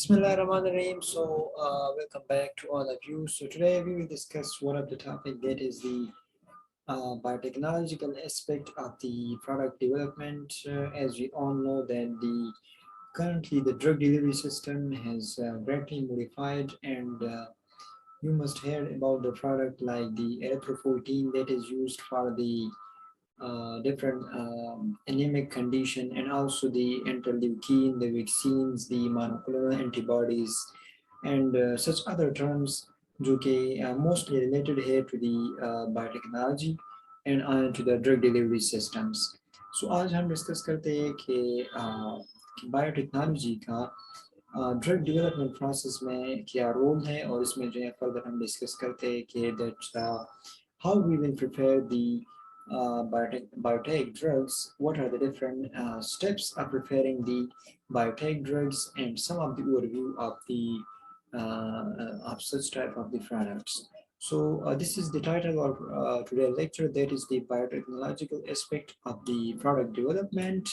Bismillahirrahmanirrahim. Welcome back to all of you. So, today we will discuss one of the topic that is the biotechnological aspect of the product development. As we all know, that currently the drug delivery system has greatly modified, and you must hear about the product like the erythropoietin that is used for the different anemic condition, and also the interleukin, the vaccines, the monoclonal antibodies, and such other terms जो कि mostly related here to the biotechnology and to the drug delivery systems. So आज हम discuss करते हैं कि biotechnology का drug development process में क्या रोल है, और इसमें जो है फर्दर हम डिस्कस करते हैं कि how we will prepare the biotech drugs, what are the different steps of preparing the biotech drugs, and some of the overview of the of such type of the products. So this is the title of today's lecture, that is the biotechnological aspect of the product development.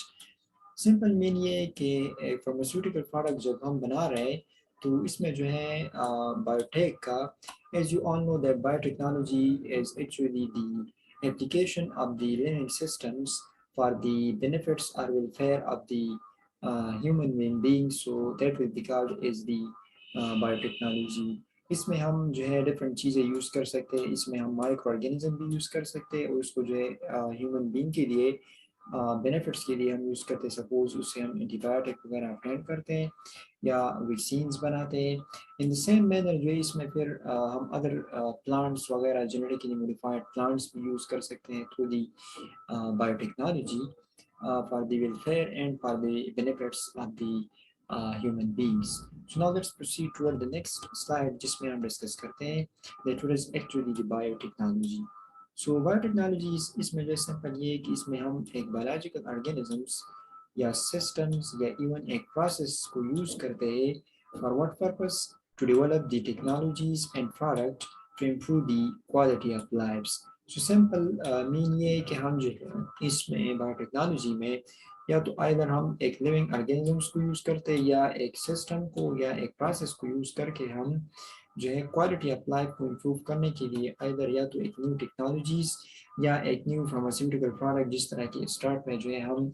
Simple mean ये है कि एक pharmaceutical product जब हम बना रहे हैं तो इसमें जो है बायोटेक का, as you all know that biotechnology is actually the application of the living systems for the benefits or welfare of the human beings, so that will be called as the biotechnology. इसमें हम जो है different चीज़ें use कर सकते हैं, इसमें हम माइक्रो ऑर्गेनिज्म भी यूज़ कर सकते हैं, और उसको जो है ह्यूमन बीइंग के लिए बेनिफिट्स के लिए हम यूज़ करते हैं. सपोज उससे हम एंटीबायोटिक वगैरह अटेंड करते हैं या वैक्सीन्स बनाते हैं. इन द सेम मैनर जो है इसमें फिर हम अदर प्लांट्स वगैरह जेनेटिकली मॉडिफाइड प्लांट्स भी यूज़ कर सकते हैं through the biotechnology for the welfare and for the benefits of the human beings. So now let's proceed toward the next slide, जिसमें हम डिस्कस करते हैं that what is actually the biotechnology. So biotechnology इसमें जो simple ये है कि इसमें हम एक बायोलॉजिकल ऑर्गेनिजम्स या सिस्टम्स या इवन एक प्रोसेस को यूज़ करते हैं for what purpose? To develop the technologies and product to improve the quality of lives. So simple mean ये है कि हम जो है इसमें बायोटेक्नोलॉजी में या तो आइदर हम एक लिविंग ऑर्गेनिजम्स को यूज़ करते हैं या एक सिस्टम को या एक प्रोसेस को यूज़ करके हम जो है क्वालिटी ऑफ लाइफ को इम्प्रूव करने के लिए आइदर या तो एक न्यू टेक्नोलॉजीज या एक न्यू फार्मास्यूटिकल प्रोडक्ट, जिस तरह के स्टार्ट में जो है हम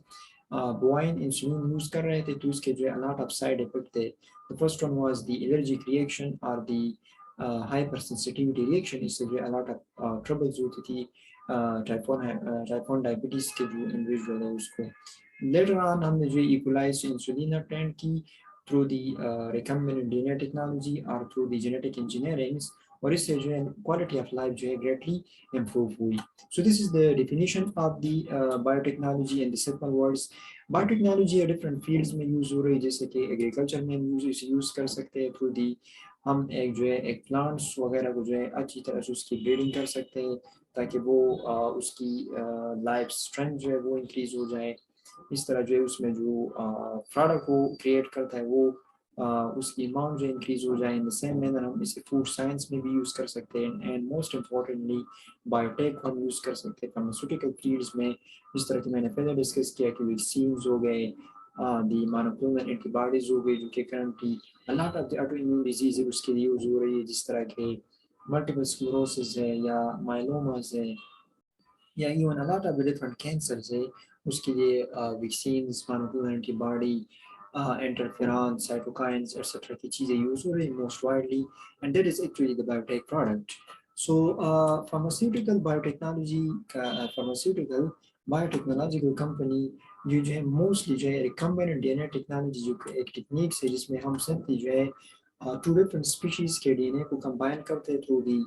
बोवाइन इंसुलिन यूज़ कर रहे थे तो उसके जो है लॉट ऑफ साइड इफेक्ट थे. The first one was the allergic reaction और द हाइपर सेंसिटिविटी रिएक्शन. इससे जो है लॉट ऑफ ट्रबल्स होती थी टाइप 1 डायबिटीज़ के जो इंडिविजुअल है उसको. लेटर ऑन हमने जो इक्वलाइज्ड इंसुलिन अटेंड की through the recombinant DNA technology or through the genetic engineering, और इससे जो है quality of life जो है greatly improve हुई. So this is the definition of the biotechnology in the simple words. Biotechnology है different fields में use हो रही है, जैसे कि agriculture में use कर सकते हैं through the हम एक जो है एक plants वगैरह को जो है अच्छी तरह से उसकी breeding कर सकते हैं ताकि वो उसकी life strength जो है वो increase हो जाए. इस तरह जो है उसमें जो प्रोडक्ट को क्रिएट करता है वो उसकी अमाउंट जो इंक्रीज हो जाए. इन द सेम मैनर हम इसे फूड साइंस में भी यूज़ कर सकते हैं, एंड मोस्ट इम्पॉर्टेंटली बायोटेक को हम यूज़ कर सकते हैं फार्मास्यूटिकल फील्ड्स में, जिस तरह की मैंने पहले डिस्कस किया कि वैक्सीन्स हो गए, दी मोनोक्लोनल एंटीबॉडीज हो गई, जो कि currently lot of the auto immune disease है उसके लिए यूज़ हो रही है, जिस तरह के मल्टीपल स्क्लेरोसिस है या माइलोमास है या even a lot of different cancers है, उसके लिए vaccines, monoclonal antibody, interferon, cytokines, etc. की चीज़ें यूज़ हो रही most widely, and that is actually the biotech product. So pharmaceutical biotechnology pharmaceutical biotechnological company ये जो है mostly जो है recombinant DNA technology जो एक टेक्निक है जिसमें हम simply जो है two different species के DNA को combine करते हैं through the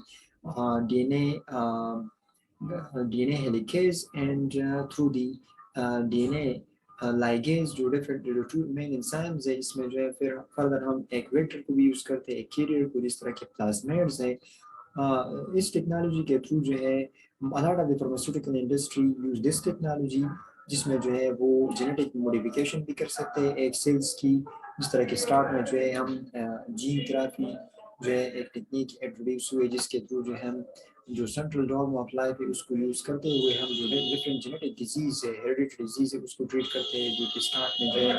DNA helicase and through the DNA ligase, जो डिफरेंट जो टू मेन एंजाइम्स है, इसमें जो है फिर फर्दर हम एक वेक्टर को भी यूज़ करते हैं, एक कैरियर को, जिस तरह के प्लाज्मिड्स है. इस टेक्नोलॉजी के थ्रू जो है a lot of the pharmaceutical industry use this technology, जिसमें जो है वो जेनेटिक मॉडिफिकेशन भी कर सकते हैं एक सेल्स की, जिस तरह के स्टार्ट में जो है हम जीन थेरेपी जो है एक टेक्निक इंट्रोड्यूस हुई, जिसके थ्रू जो है हम जो सेंट्रल डॉग्मा ऑफ लाइफ है उसको यूज़ करते हुए हम जो डिफरेंट जेनेटिक डिजीज़ है, हेरिडिटरी डिजीज़ है, उसको ट्रीट करते हैं, जो कि स्टार्ट में जो है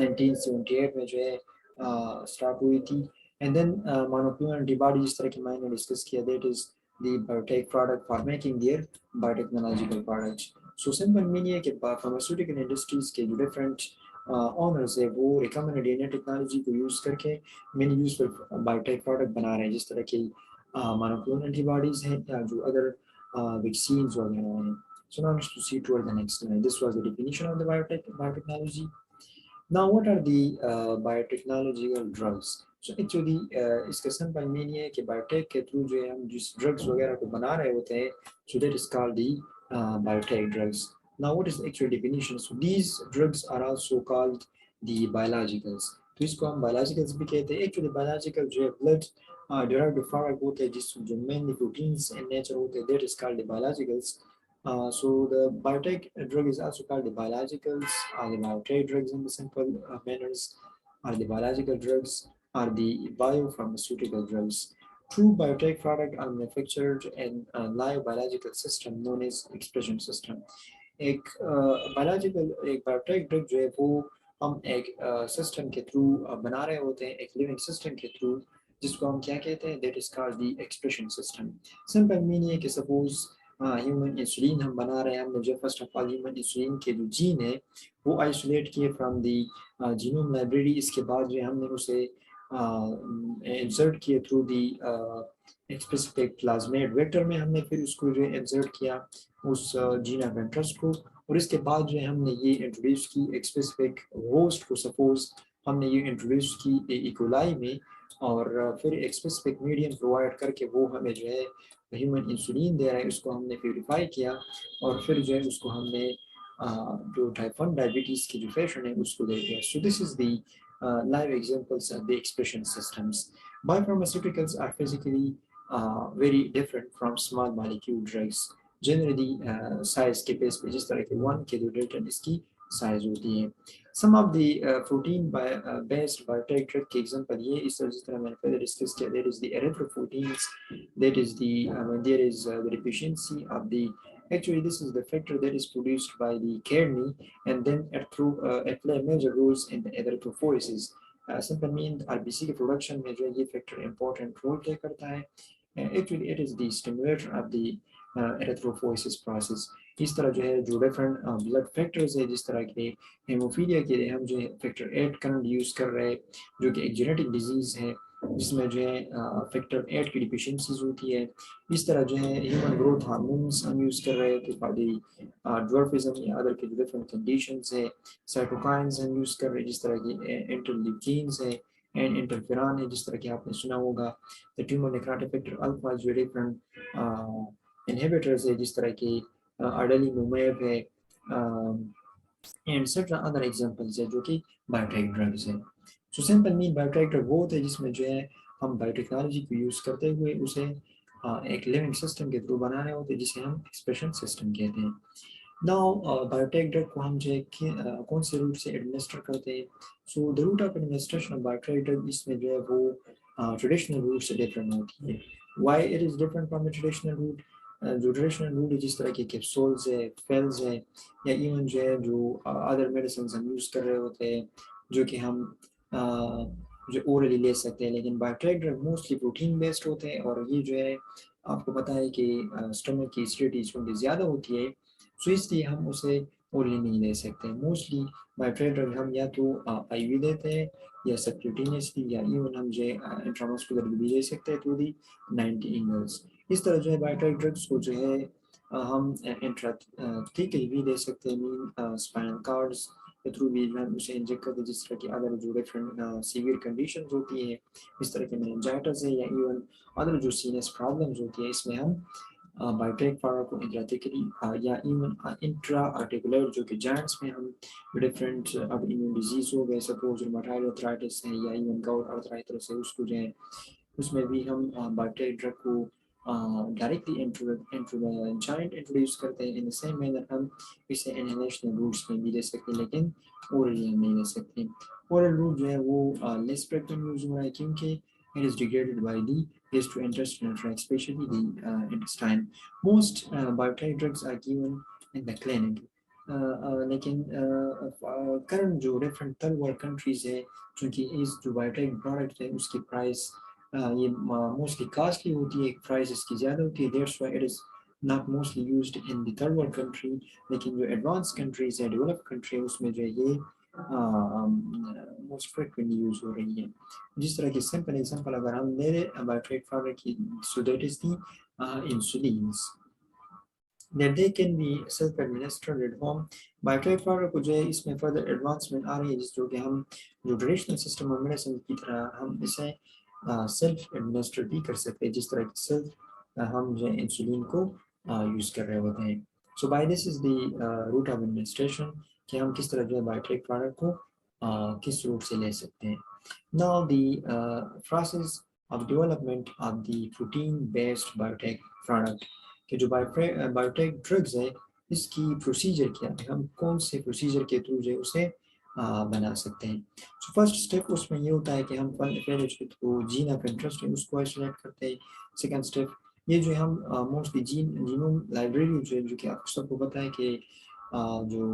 1978 में जो है اسٹارٹ ہوئی تھی. And then monoclonal antibody جس طرح کہ میں نے ڈسکس کیا, that is the biotech product for making their biotechnological products. So simple meaning ہے کہ فارماسیوٹیکل انڈسٹریز کے جو ڈفرینٹ آنرز ہے وہ ریکمبیننٹ ڈی این اے ٹیکنالوجی کو یوز کر کے مینی یوزفل بایوٹیک پروڈکٹ بنا رہے ہیں, جس طرح کہ مانوکلونل اینٹی باڈیز ہیں یا جو ادر ویکسینز وغیرہ ہیں. So now let's proceed toward the next slide. This was the definition of the biotechnology. Now, what are the biotechnological drugs? So actually, اس کا simple meaning ہے کہ biotech کے through جو ہے ہم جس drugs وغیرہ کو بنا رہے ہوتے ہیں, so that is called the biotech drugs. Now, what is the actual definition? So these drugs are also called the biologicals. تو اس کو ہم biologicals بھی کہتے ہیں. Actually, biological جو ہے blood derived product ہوتے ہیں جس جو mainly proteins in nature ہوتے ہیں, that is called the biologicals. So the biotech drug is also called the biologicals, or the biotech drugs in the simple manners, or the biological drugs, or the biopharmaceutical drugs. True biotech products are manufactured in a live biological system known as expression system. ایک biological ایک biotech drug جو ہے وہ ہم ایک system کے through بنا رہے ہوتے ہیں, ایک لیونگ سسٹم کے تھرو, جس کو ہم کیا کہتے ہیں, that is called the expression system. Simple meaning ہے کہ سپوز ہیومن انسولین ہم بنا رہے ہیں, ہم نے جو first of all human insulin کے جو جین ہے وہ آئسولیٹ کیے فرام دی جینوم لائبریری. اس کے بعد جو ہم نے اسے انسرٹ کیے تھرو دی اسپیسیفک پلازمیڈ ویکٹر میں, ہم نے پھر اس کو جو ہے انسرٹ کیا اس جین آف انٹرسٹ کو, اور اس کے بعد جو ہے ہم نے یہ انٹروڈیوس کی ایک اسپیسیفک ہوسٹ کو. سپوز ہم نے یہ انٹروڈیوس کی ایکولائی میں, اور پھر ایک اسپیسیفک میڈیم پرووائڈ کر کے وہ ہمیں جو ہے ہیومن انسولین دے رہا ہے, اس کو ہم نے پیوریفائی کیا, اور پھر جو ہے اس کو ہم نے جو ٹائپ 1 ڈائبٹیز کی جو پیشنٹ ہے اس کو دے دیا. سو دس is the live examples of the expression systems. Biopharmaceuticals are physically very different from small molecule drugs. Generally size کے بیس پہ, جس طرح کہ 1 کے جو ڈیٹن اس کی سائز ہوتی ہے. Some of the protein based biotech drug کے example یہ اس طرح جس طرح میں نے پہلے ڈسکس کیا, there is the erythropoietins, that is the when there is the deficiency of the, actually this is the factor that is produced by the kidney, and then it play major roles in the erythrophoresis. Simple mean RBC کے production میں جو ہے یہ factor important role play کرتا ہے. Actually it is the stimulator of the erythrophoresis process. اس طرح جو ہے جو ڈفرنٹ بلڈ فیکٹرز ہے, جس طرح کہ ہیموفیلیا کے لیے ہم جو ہے فیکٹر 8 کرنٹ یوز کر رہے ہیں, جو کہ ایک جینیٹک ڈیزیز ہے جس میں جو ہے فیکٹر 8 کی ڈیفیشنسیز ہوتی ہے. اس طرح جو ہے ہیومن گروتھ ہارمونس ہم یوز کر رہے ہیں فار دی ڈورفزم یا ادر کے جو ڈفرنٹ کنڈیشنز ہے. سائٹوکائنز ہم یوز کر رہے ہیں جس طرح کی انٹرلیوکینز ہے اینڈ انٹرفیران ہے, جس طرح کہ آپ نے سنا ہوگا ٹیومر نیکروٹک فیکٹر الفا جو ڈفرنٹ انہیبیٹرز ہے, جس طرح کی اڈیلیمومیب ہے, اینڈ سیٹرا ادر ایگزامپلز ہے جو کہ بایوٹیک ڈرگز ہیں. سو سمپل مین بایوٹیک ڈرگ وہ ہوتا ہے جس میں جو ہے ہم بایوٹیکنالوجی کو یوز کرتے ہوئے اسے ایک لیونگ سسٹم کے تھرو بنا رہے ہوتے ہیں, جسے ہم ایکسپریشن سسٹم کہتے ہیں. ناؤ بایوٹیک ڈرگ کو ہم جو ہے کون سے روٹ سے ایڈمنسٹر کرتے ہیں. So the route of administration of biotech drug اس میں جو ہے وہ ٹریڈیشنل روٹ سے ڈفرینٹ ہوتی ہے. Why it is different from the traditional route, جو ٹریڈیشنل روٹ ہے جس طرح کے کیپسولز ہے, پیلز ہے, یا ایون جو ہے جو ادر میڈیسنز ہم یوز کر رہے ہوتے ہیں جو کہ ہم جو اورلی لے سکتے ہیں, لیکن biotech drug mostly protein based ہوتے ہیں, اور یہ جو ہے آپ کو پتہ ہے کہ اسٹمک کی اسٹریٹی چونکہ زیادہ ہوتی ہے, سو اس لیے ہم اسے اورلی نہیں لے سکتے. موسٹلی بایوٹیک ڈرگ ہم یا تو آئی وی دیتے ہیں یا سبکیوٹینیسلی, یا ایون ہم جو ہے انٹرامسکولر بھی لے سکتے ہیں تھرو دی 90 انگلس. اس طرح جو ہے بایوٹیک ڈرگس کو جو ہے ہم انٹراتھیکلی بھی دے سکتے ہیں, مین اسپائنل کارڈس کے تھرو بھی ہم اسے انجیکٹ کرتے ہیں, جس طرح کی ادر جو ڈفرینٹ سیویئر کنڈیشنز ہوتی ہیں, اس طرح کے میننجائٹس ہے, یا ایون ادر جو سینس پرابلمز ہوتی ہیں, اس میں ہم بایوٹیک پروڈکٹ کو انٹراتھیکلی یا ایون انٹرا آرٹیکولر جو کہ جوائنٹس میں ہم ڈفرینٹ اب ایمیون ڈیزیز ہو گئے, سپوز روماٹائڈ آرتھرائٹس ہے یا ایون گاؤٹ آرتھرائٹس ہے, اس کو جو ہے اس میں بھی ہم بایوٹیک ڈرگ کو ڈائریکٹلی جوائنٹ انٹروڈیوس کرتے ہیں. ان دا سیم مینر ہم اسے انہیلیشنل روٹس میں بھی لے سکتے ہیں, لیکن اورلی ہم نہیں لے سکتے. اورل روٹ جو ہے وہ لیس پریکٹم یوز ہو رہا ہے کیونکہ it is degraded by the gastrointestinal tract, especially the intestine. Most biotech drugs are given in the clinic. لیکن کرنٹ جو ڈفرینٹ تھرڈ ورلڈ کنٹریز ہے چونکہ اس جو بایوٹیک پروڈکٹ ہے اس کی پرائس یہ موسٹلی کاسٹلی ہوتی ہے، پرائس اس کی زیادہ ہوتی ہے، that's why it is not mostly used in the third world country. لیکن جو ایڈوانس کنٹریز ہے، ڈیولپ کنٹری ہے، اس میں جو ہے یہ موسٹ فریکوینٹلی یوز ہو رہی ہے. جس طرح کی سمپل ایگزامپل اگر ہم لے لیں بایوٹیک پروڈکٹ کی، so that is the انسولینس that they can be self-administered at home. Biotech product کو جو ہے اس میں فردر ایڈوانسمنٹ آ رہی ہے، جس جو کہ ہم جو ٹریڈیشنل سسٹم آف میڈیسن کی طرح ہم اسے سیلف ایڈمنسٹر بھی کر سکتے ہیں، جس طرح کی سیلف ہم جو ہے انسولین کو یوز کر رہے ہوتے ہیں. So by this is the root of administration کہ ہم کس طرح جو ہے بایوٹیک پروڈکٹ کو کس روٹ سے لے سکتے ہیں. Now the process of development of the protein based biotech product کہ جو بایوٹیک ڈرگز ہے اس کی پروسیجر کیا ہے، ہم کون سے پروسیجر کے تھرو جو ہے اسے بنا سکتے ہیں. سو فرسٹ اسٹیپ اس میں یہ ہوتا ہے کہ ہم پہلے جو جین آف انٹرسٹ ہے اس کو آئسولیٹ کرتے ہیں. سیکنڈ اسٹیپ یہ جو ہم موسٹلی جینوم لائبریری جو کہ آپ سب کو پتہ ہے کہ جو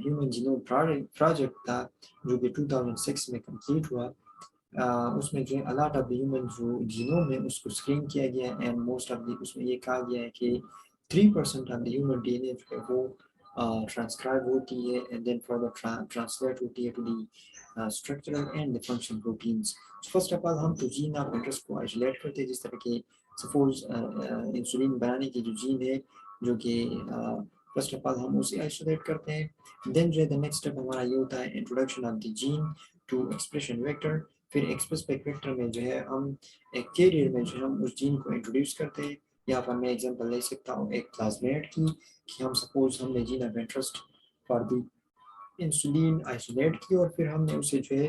ہیومن جینوم پروجیکٹ تھا جو کہ 2006 میں کمپلیٹ ہوا، اس میں جو ہے الاٹ آف دی ہیومن جو جینوم ہے اس کو اسکرین کیا گیا اینڈ موسٹ آف دی اس میں یہ کہا گیا ہے کہ 3% of the human D N A جو ہے وہ ٹرانسکرائب ہوتی ہے اینڈ دین فردر ٹرانسلیٹ ہوتی ہے to the structural and the function proteins. First of all ہم تو جین آف انٹرسٹ کو آئسولیٹ کرتے ہیں، جس طرح کہ سپوز انسولین بنانے کی جو جین ہے جو کہ فرسٹ آف آل ہم اسے آئسولیٹ کرتے ہیں. دین جو ہے دا نیکسٹ اسٹیپ ہمارا یہ ہوتا ہے introduction of the gene to expression vector. پھر ایکسپریس ویکٹر میں جو ہے ہم ایک کیریئر میں جو ہے ہم اس جین کو انٹروڈیوس کرتے ہیں. یہاں پر میں ایگزامپل لے سکتا ہوں ایک پلازمیٹ کی کہ ہم سپوز ہم نے gene of interest for the insulin isolate کی اور پھر ہم نے اسے جو ہے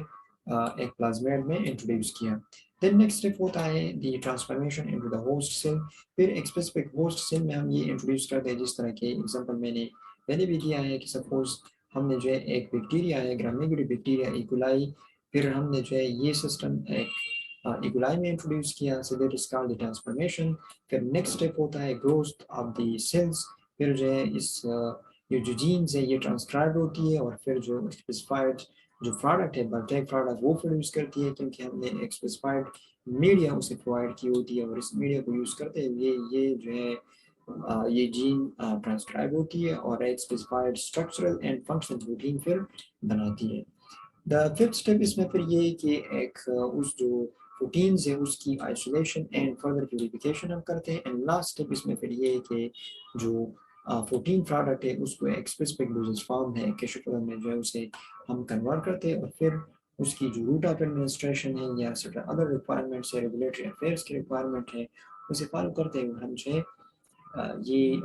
ایک پلازمیٹ میں انٹروڈیوس کیا. دین نیکسٹ اسٹیپ ہوتا ہے the transformation into the host cell. پھر ایک اسپیسیفک ہوسٹ سیل میں ہم یہ انٹروڈیوس کرتے ہیں، جس طرح کے ایگزامپل میں نے پہلے بھی دیا ہے کہ سپوز ہم نے جو ہے ایک بیکٹیریا ہے گرام نیگیٹو بیکٹیریا ایکولائی، پھر ہم نے جو ہے یہ سسٹم ایک ایکولائی میں انٹروڈیوس کیا، so that is called the transformation. پھر نیکسٹ اسٹیپ ہوتا ہے گروتھ آف دی سیلس. پھر جو ہے اس یہ جو جینز ہے یہ ٹرانسکرائب ہوتی ہے اور پھر جو اسپیسیفائڈ جو پروڈکٹ ہے بایوٹیک پروڈکٹ وہ پروڈیوس کرتی ہے، کیونکہ ہم نے ایک اسپیسیفائڈ میڈیا اسے پرووائڈ کی ہوتی ہے اور اس میڈیا کو یوز کرتے ہوئے یہ جو ہے یہ جین ٹرانسکرائب ہوتی ہے اور ایک specified structural and functional protein پھر بناتی ہے. دا ففتھ اسٹیپ اس میں پھر یہ کہ ایک اس جو پروٹینز ہے اس کی آئسولیشن اینڈ فردر پیوریفیکیشن ہم کرتے ہیں. اینڈ لاسٹ اسٹیپ اس میں پھر یہ ہے کہ جو پروٹین پروڈکٹ ہے اس کو ایک اسپیسیفک ڈوزز فارم ہے کہ شکل میں جو ہے اسے ہم کنورٹ کرتے ہیں اور پھر اس کی جو روٹ آف ایڈمنسٹریشن ہے یا سرٹن ادر ریکوائرمنٹس ہے ریگولیٹری افیئرس کی ریکوائرمنٹ ہے اسے فالو کرتے ہوئے ہم جو ہے یہ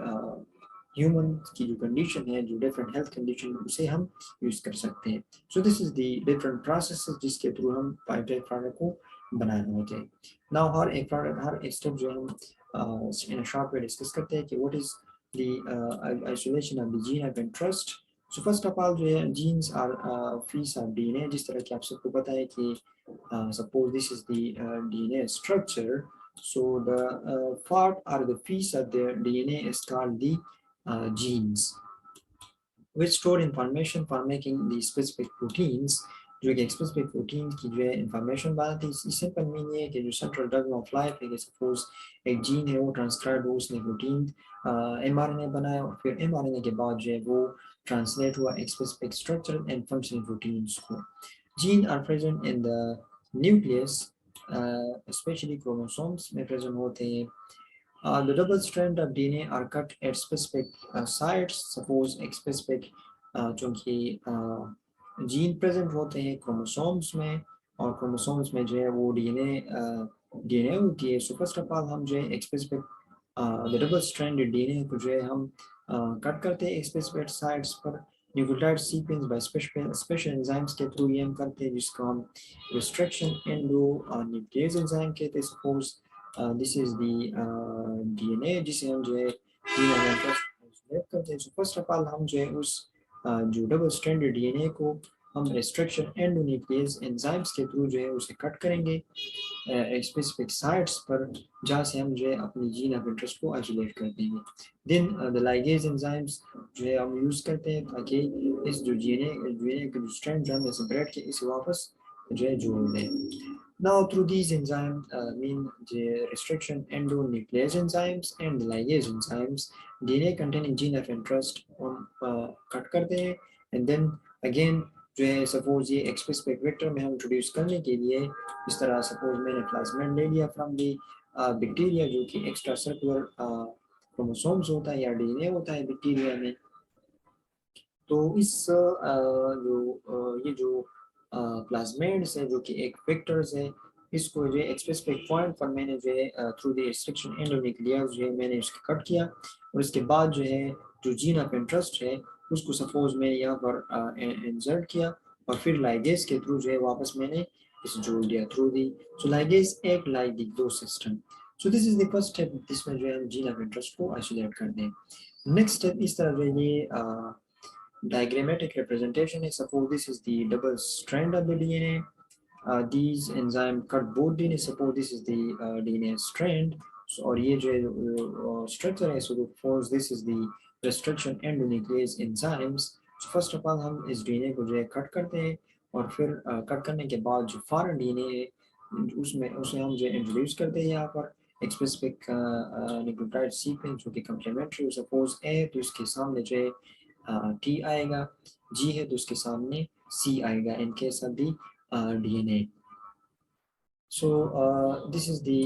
ہیومن کی جو کنڈیشن ہے جو ڈفرینٹ ہیلتھ کنڈیشن اسے ہم یوز کر سکتے ہیں. سو دس از دی ڈفرینٹ پروسیسز جس کے تھرو ہم بایوٹیک پروڈکٹ کو بنانے ہوتے ہیں. ناؤ ہر ایک پروڈکٹ ہر ایک اسٹیپ جو ہم ان شارٹ میں ڈسکس کرتے ہیں کہ what is the isolation of the gene of interest. So first of all جو ہے genes are face of D N A, جس طرح کہ آپ سب کو پتہ ہے کہ suppose this is the D N A structure. So the part or the piece of the DNA is called the genes, which store information for making the specific proteins. جو کہ اسپیسیفک پروٹین کی جو ہے information بناتی ہے. اس simple مین یہ ہے کہ جو سینٹرل ڈگما آف لائف ہے کہ سپوز ایک جین ہے وہ ٹرانسکرائب ہو، اس نے پروٹین ایم آر این اے بنایا اور پھر ایم آر این اے کے بعد جو ہے وہ ٹرانسلیٹ ہوا ایک specific structure and functional proteins کو. Gene are present in the nucleus especially chromosomes میں present ہوتے ہیں. The double strand of DNA are cut at specific sites. Suppose ایک specific چونکہ جین present ہوتے ہیں chromosomes میں اور chromosomes میں جو ہے وہ ڈی این اے ہوتی ہے. So first of all ہم جو ہے ایک specific the double stranded DNA کو جو ہے ہم کٹ کرتے ہیں ایک specific sites per nucleotide sequence by special enzymes کے through یہ ہم کرتے ہیں جس کو ہم restriction endonuclease enzyme کہتے ہیں. Suppose this is the DNA جسے ہم جو ہے کرتے ہیں. So first of all ہم جو ہے اس جو double stranded DNA کو ہم restriction endonuclease enzymes کے through جو ہے اسے کٹ کریں گے एक स्पेसिफिक साइट्स पर जहाँ से हम जो है अपनी जीन ऑफ इंटरेस्ट को आइसोलेट कर देंगे. देन द लाइगेज एंजाइम्स जो है हम यूज़ करते हैं ताकि इस जो डीएनए के जो स्ट्रैंड जो हमने सेपरेट किए इसे वापस जो है जोड़ दें. Now, through these enzymes, mean the restriction endonuclease enzymes and the ligase enzymes, DNA containing gene of interest on cut करते हैं, and then again जो है सपोज ये एक स्पेसिफिक वेक्टर में हम इंट्रोड्यूस करने के लिए इस तरह सपोज मैंने प्लाज्मिड ले लिया फ्रॉम दी बैक्टीरिया जो कि एक्स्ट्रा सर्कुलर क्रोमोसोम्स होता है या डीएनए होता है बैक्टीरिया में. तो इस ये जो प्लाज्मिड्स है जो कि एक वेक्टर्स है इसको जो है एक स्पेसिफिक पॉइंट पर मैंने जो है थ्रू द रिस्ट्रिक्शन एंडोन्यूक्लियस जो है मैंने उसको कट किया और इसके बाद जो है जो जीन ऑफ इंटरेस्ट है उसको सपोज मैंने यहाँ पर इंसर्ट किया और फिर लाइगेज के थ्रू जो है वापस मैंने इसे जोड़ दिया थ्रू दी. सो लाइगेज एक like the grow system. So this is the first step जिसमें जो है हम जीन ऑफ इंटरेस्ट को आइसोलेट कर दें. नेक्स्ट स्टेप इस तरह जो है ये diagrammatic representation is suppose this is the double strand of the DNA. These enzyme cut both DNA. Suppose this is the DNA strand. So, और ये जो structure है, so suppose this is the restriction endonuclease enzymes. So first of all हम इस DNA को जो है cut करते हैं और फिर कट करने के बाद जो foreign DNA है उसमें उसे हम जो है introduce करते हैं यहाँ पर एक स्पेसिफिक न्यूक्लियोटाइड सीक्वेंस जो कि कम्प्लीमेंट्री सपोज ए तो इसके सामने जो है T आएगा, G है तो उसके सामने C आएगा in case of the DNA. So this is the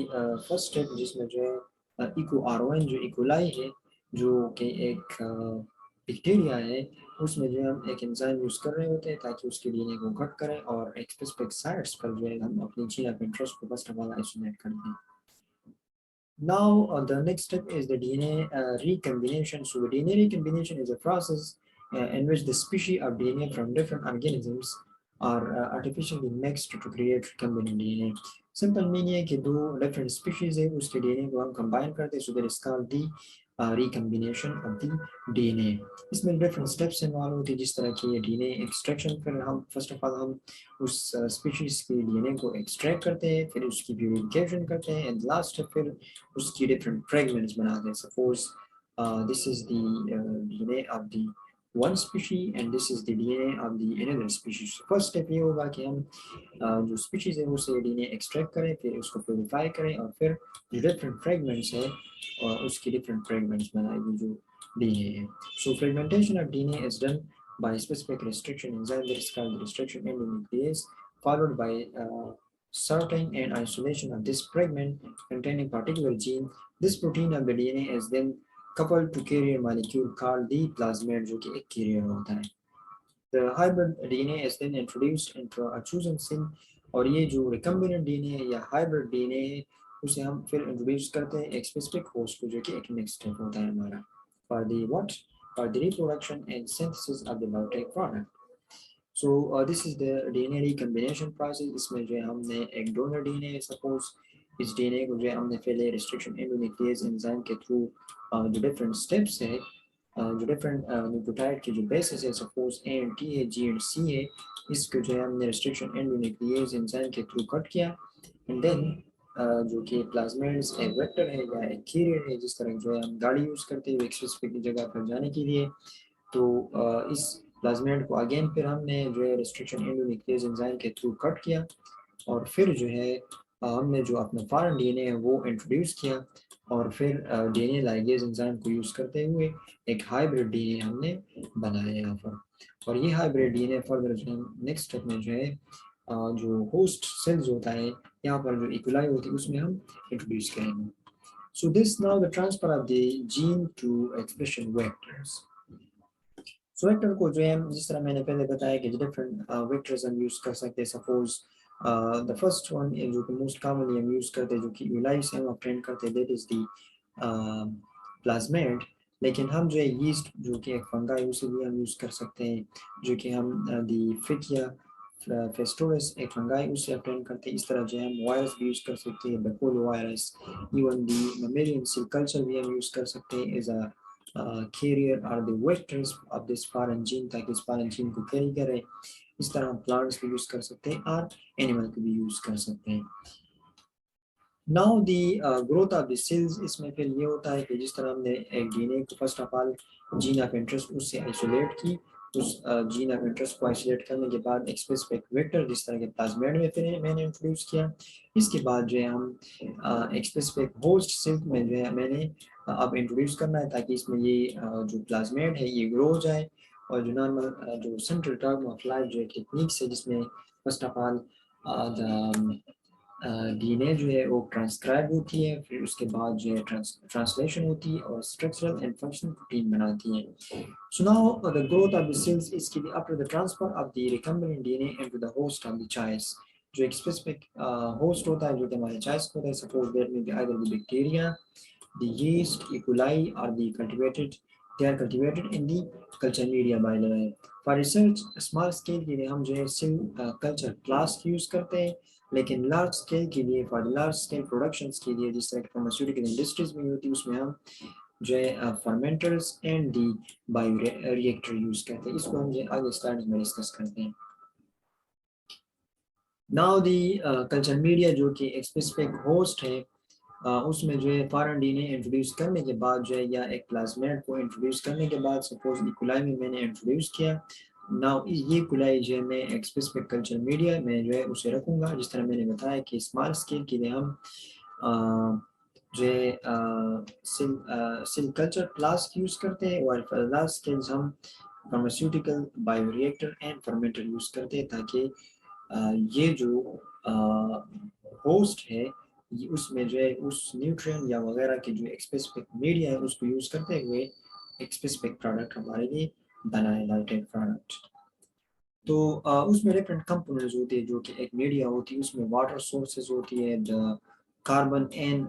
first step जिसमें जो है इको R1 जो इकोलाई है जो कि एक बैक्टीरिया है उसमें जो हम एक एंजाइम यूज़ कर रहे होते हैं ताकि उसके डीएनए को कट करें और एक स्पेसिफिक साइट्स पर जो है हम अपनी जीन ऑफ इंटरेस्ट को फर्स्ट ऑफ ऑल आइसोलेट कर दें. Now, the next step is the DNA recombination. So, the DNA recombination is a process in which the species of DNA from different organisms are artificially mixed to create recombinant DNA. Simple meaning है कि दो different species है उसके DNA को हम combine करते हैं, so that is called the recombination of the DNA. इसमें different steps involved होती है जिस तरह की DNA extraction. फिर हम first of all हम उस species के DNA को extract करते हैं, फिर उसकी purification करते हैं, and last step फिर उसकी different fragments बनाते हैं. Suppose this is the DNA of the one species and this is the DNA of the another species. First step ये होगा कि हम जो species है उसे DNA extract करें, फिर उसको purify करें और फिर जो different fragments है उसकी different fragments बनाएगी जो DNA है. So fragmentation of DNA is done by specific restriction enzyme that is called restriction endonuclease, followed by sorting and isolation of this fragment containing particular gene. This protein of the DNA is then coupled to carrier molecule called the plasmid जो कि एक carrier होता है. The hybrid DNA is then introduced into a chosen cell और ये जो recombinant DNA है या hybrid DNA है उसे हम फिर introduce करते हैं एक specific host को जो कि एक next step होता है हमारा for the what? For the reproduction and synthesis of the biotech product. So this is the DNA recombination process. इसमें जो है हमने एक donor DNA suppose इस DNA को जो है हमने पहले restriction endonuclease enzyme के through जो different steps है जो different nucleotide के जो bases है suppose A and T है G and C है इसको जो है हमने restriction endonuclease enzyme के through cut किया and then जो कि प्लाज्मिड्स एक वेक्टर है या एक कैरियर है जिस तरह जो है हम गाड़ी यूज़ करते हैं एक स्पेसिफिक जगह पर जाने के लिए तो इस प्लाज्मिड को अगेन फिर हमने जो है रिस्ट्रिक्शन एंडोन्यूक्लियस एंजाइम के थ्रू कट किया और फिर जो है हमने जो अपना फॉरेन डीएनए है वो इंट्रोड्यूस किया और फिर डीएनए लाइगेज एंजाइम को यूज़ करते हुए एक हाइब्रिड डीएनए हमने बनाया यहाँ पर और ये हाइब्रिड डीएनए फर्दर जो है नेक्स्ट स्टेप में जो है जो होस्ट सेल्स होता है यहाँ पर जो इक्वलाई होती है उसमें हम इंट्रोड्यूस करेंगे. So this now the transfer of the gene to expression vectors. So vector को जो है जिस तरह मैंने पहले बताया कि डिफरेंट वेक्टर्स हम यूज कर सकते हैं. सपोज द फर्स्ट वन जो कि मोस्ट कॉमनली हम यूज करते हैं जो कि यूलाई से हम ऑब्टेन करते हैं दैट इज द प्लाज्मिड. लेकिन हम जो है यीस्ट जो कि एक फंगाई उसे भी हम यूज कर सकते हैं जो कि हम द फिकिया फेस्टोरस एक फंगाई उससे ऑब्टेन करते हैं. इस तरह जो है हम वायरस भी यूज कर सकते हैं baculovirus. Even the mammalian cell culture भी हम यूज कर सकते हैं as a carrier are the vectors of this foreign gene ताकि इस foreign gene को carry करे. इस तरह हम plants भी use कर सकते हैं और animal को भी use कर सकते हैं. Now the growth of the cells, इसमें फिर ये होता है कि जिस तरह हमने एक डीएनए को first of all gene of interest उससे आइसोलेट की, उस जीन ऑफ इंटरेस्ट को आइसोलेट करने के बाद एक स्पेसिफिक वेक्टर जिस तरह के प्लाज्मिड में फिर मैंने इंट्रोड्यूस किया। इसके बाद जो है हम एक स्पेसिफिक होस्ट सेल में जो है मैंने अब इंट्रोड्यूस करना है ताकि इसमें ये जो प्लाज्मिड है ये ग्रो हो जाए। और जो नॉर्मल जो सेंट्रल टर्म ऑफ लाइफ जो टेक्निक्स है जिसमें फर्स्ट ऑफ ऑल डीएनए जो है वो ट्रांसक्राइब होती है, फिर उसके बाद जो है ट्रांसलेशन होती है और स्ट्रक्चरल एंड फंक्शनल प्रोटीन बनाती है। So now the growth of the cells is given after the transfer of the recombinant DNA into the host of the choice. जो एक स्पेसिफिक होस्ट होता है जो कि हमारे चॉइस होता है, सपोज दैट में either the bacteria, the yeast, E. coli are the cultivated, they are cultivated in the culture media by the way. For research small scale के लिए हम जो है सेल कल्चर फ्लास्क यूज करते हैं, लेकिन लार्ज स्केल के लिए फॉर लार्ज स्केल प्रोडक्शंस के लिए जिस तरह फार्मास्यूटिकल इंडस्ट्रीज में होती है उसमें हम जो है fermenters and the bio reactor use करते हैं। इसको हम जो आगे स्लाइड में डिस्कस करते हैं। नाउ दी कल्चर मीडिया जो कि एक स्पेसिफिक होस्ट है, उसमें जो है फॉरेन डीएनए इंट्रोड्यूस करने के बाद जो है या एक प्लाज्मिड को इंट्रोड्यूस करने के बाद सपोज इकोलाई में मैंने इंट्रोड्यूस किया। नाउ ये कुलाई जो है मैं एक स्पेसिफिक कल्चर मीडिया में जो है उसे रखूँगा, जिस तरह मैंने बताया कि स्मॉल स्केल के लिए हम जो है सेल कल्चर फ्लास्क यूज़ करते हैं और लार्ज स्केल हम pharmaceutical bio reactor and fermenter use करते हैं ताकि ये जो होस्ट है उसमें जो है उस न्यूट्रिएंट या वगैरह के जो एक स्पेसिफिक मीडिया है उसको यूज़ करते हुए एक स्पेसिफिक प्रोडक्ट हमारे लिए बनाए, बायोटेक प्रोडक्ट। तो उसमें डिफरेंट कंपोनेंट्स होती है जो कि एक मीडिया होती है, उसमें वाटर सोर्सेज होती है, कार्बन एंड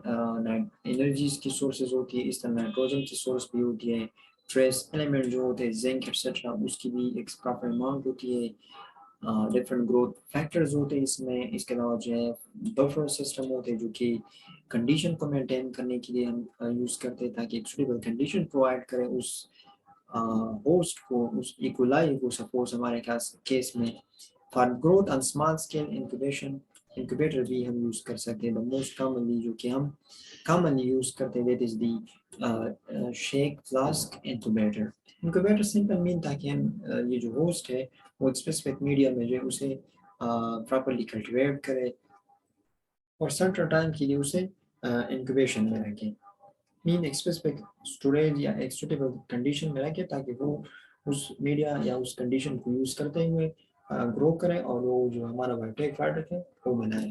एनर्जीज की सोर्सेज होती है, इस तरह नाइट्रोजन की सोर्स भी होती है, ट्रेस एलिमेंट जो होते हैं जिंक एक्सेट्रा उसकी भी एक प्रॉपर अमाउंट होती है, डिफरेंट ग्रोथ फैक्टर्स होते हैं इसमें। इसके अलावा जो है बफर सिस्टम होते हैं जो कि कंडीशन को मेंटेन करने के लिए हम यूज़ करते हैं ताकि एक सुटेबल कंडीशन प्रोवाइड करें उस होस्ट को, उस इकोलाई को। सपोज हमारे केस में for growth on small scale incubation incubator भी हम यूज़ कर सकते हैं। द मोस्ट कॉमनली जो कि हम कॉमनली यूज़ करते हैं that is the shake flask incubator. Incubator simple mean ताकि हम ये जो होस्ट है वो एक स्पेसिफिक मीडिया में जो है उसे प्रॉपरली कल्टिवेट करें और सर्टेन टाइम के लिए उसे इंक्यूबेशन में रखें, मीन एक स्पेसिफिक स्टोरेज या एक सुटेबल कंडीशन में रखें ताकि वो उस मीडिया या उस कंडीशन को यूज़ करते हुए ग्रो करें और वो जो हमारा बायोटेक प्रोडक्ट है वो बनाए।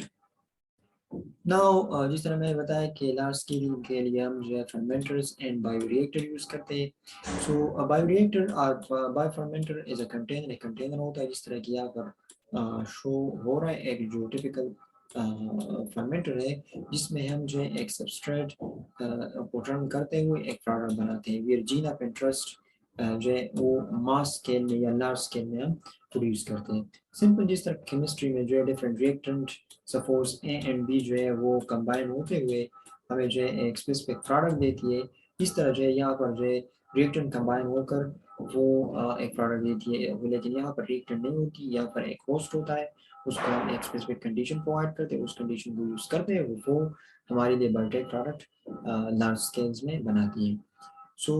नाउ जिस तरह मैंने बताया कि लार्ज स्केल के लिए हम जो है fermenters and bio reactor use करते हैं। सो बायो रिएक्टर और bio fermenter is a container, एक कंटेनर होता है जिस तरह की यहाँ पर शो हो रहा है, एक जो टिपिकल फर्मेंटर है जिसमें हम जो है एक सबस्ट्रेट को टर्न करते हुए एक प्रोडक्ट बनाते हैं। वेयर जीन ऑफ इंटरेस्ट जो है वो मास स्केल में या लार्ज स्केल में हम प्रोड्यूस करते हैं। सिंपल जिस तरह केमिस्ट्री में जो है different reactant suppose A and B जो है वो कंबाइन होते हुए हमें जो है एक स्पेसिफिक प्रोडक्ट देती है, इस तरह जो है यहाँ पर जो है रिएक्टेंट कंबाइन होकर वो एक प्रोडक्ट देती है। लेकिन यहाँ पर रिएक्टेंट नहीं होती, यहाँ पर एक होस्ट होता है, उसको हम एक स्पेसिफिक कंडीशन प्रोवाइड करते हैं, उस कंडीशन को यूज़ करते हैं, वो हमारे लिए बायोटेक प्रोडक्ट लार्ज स्केल्स में बनाती है। सो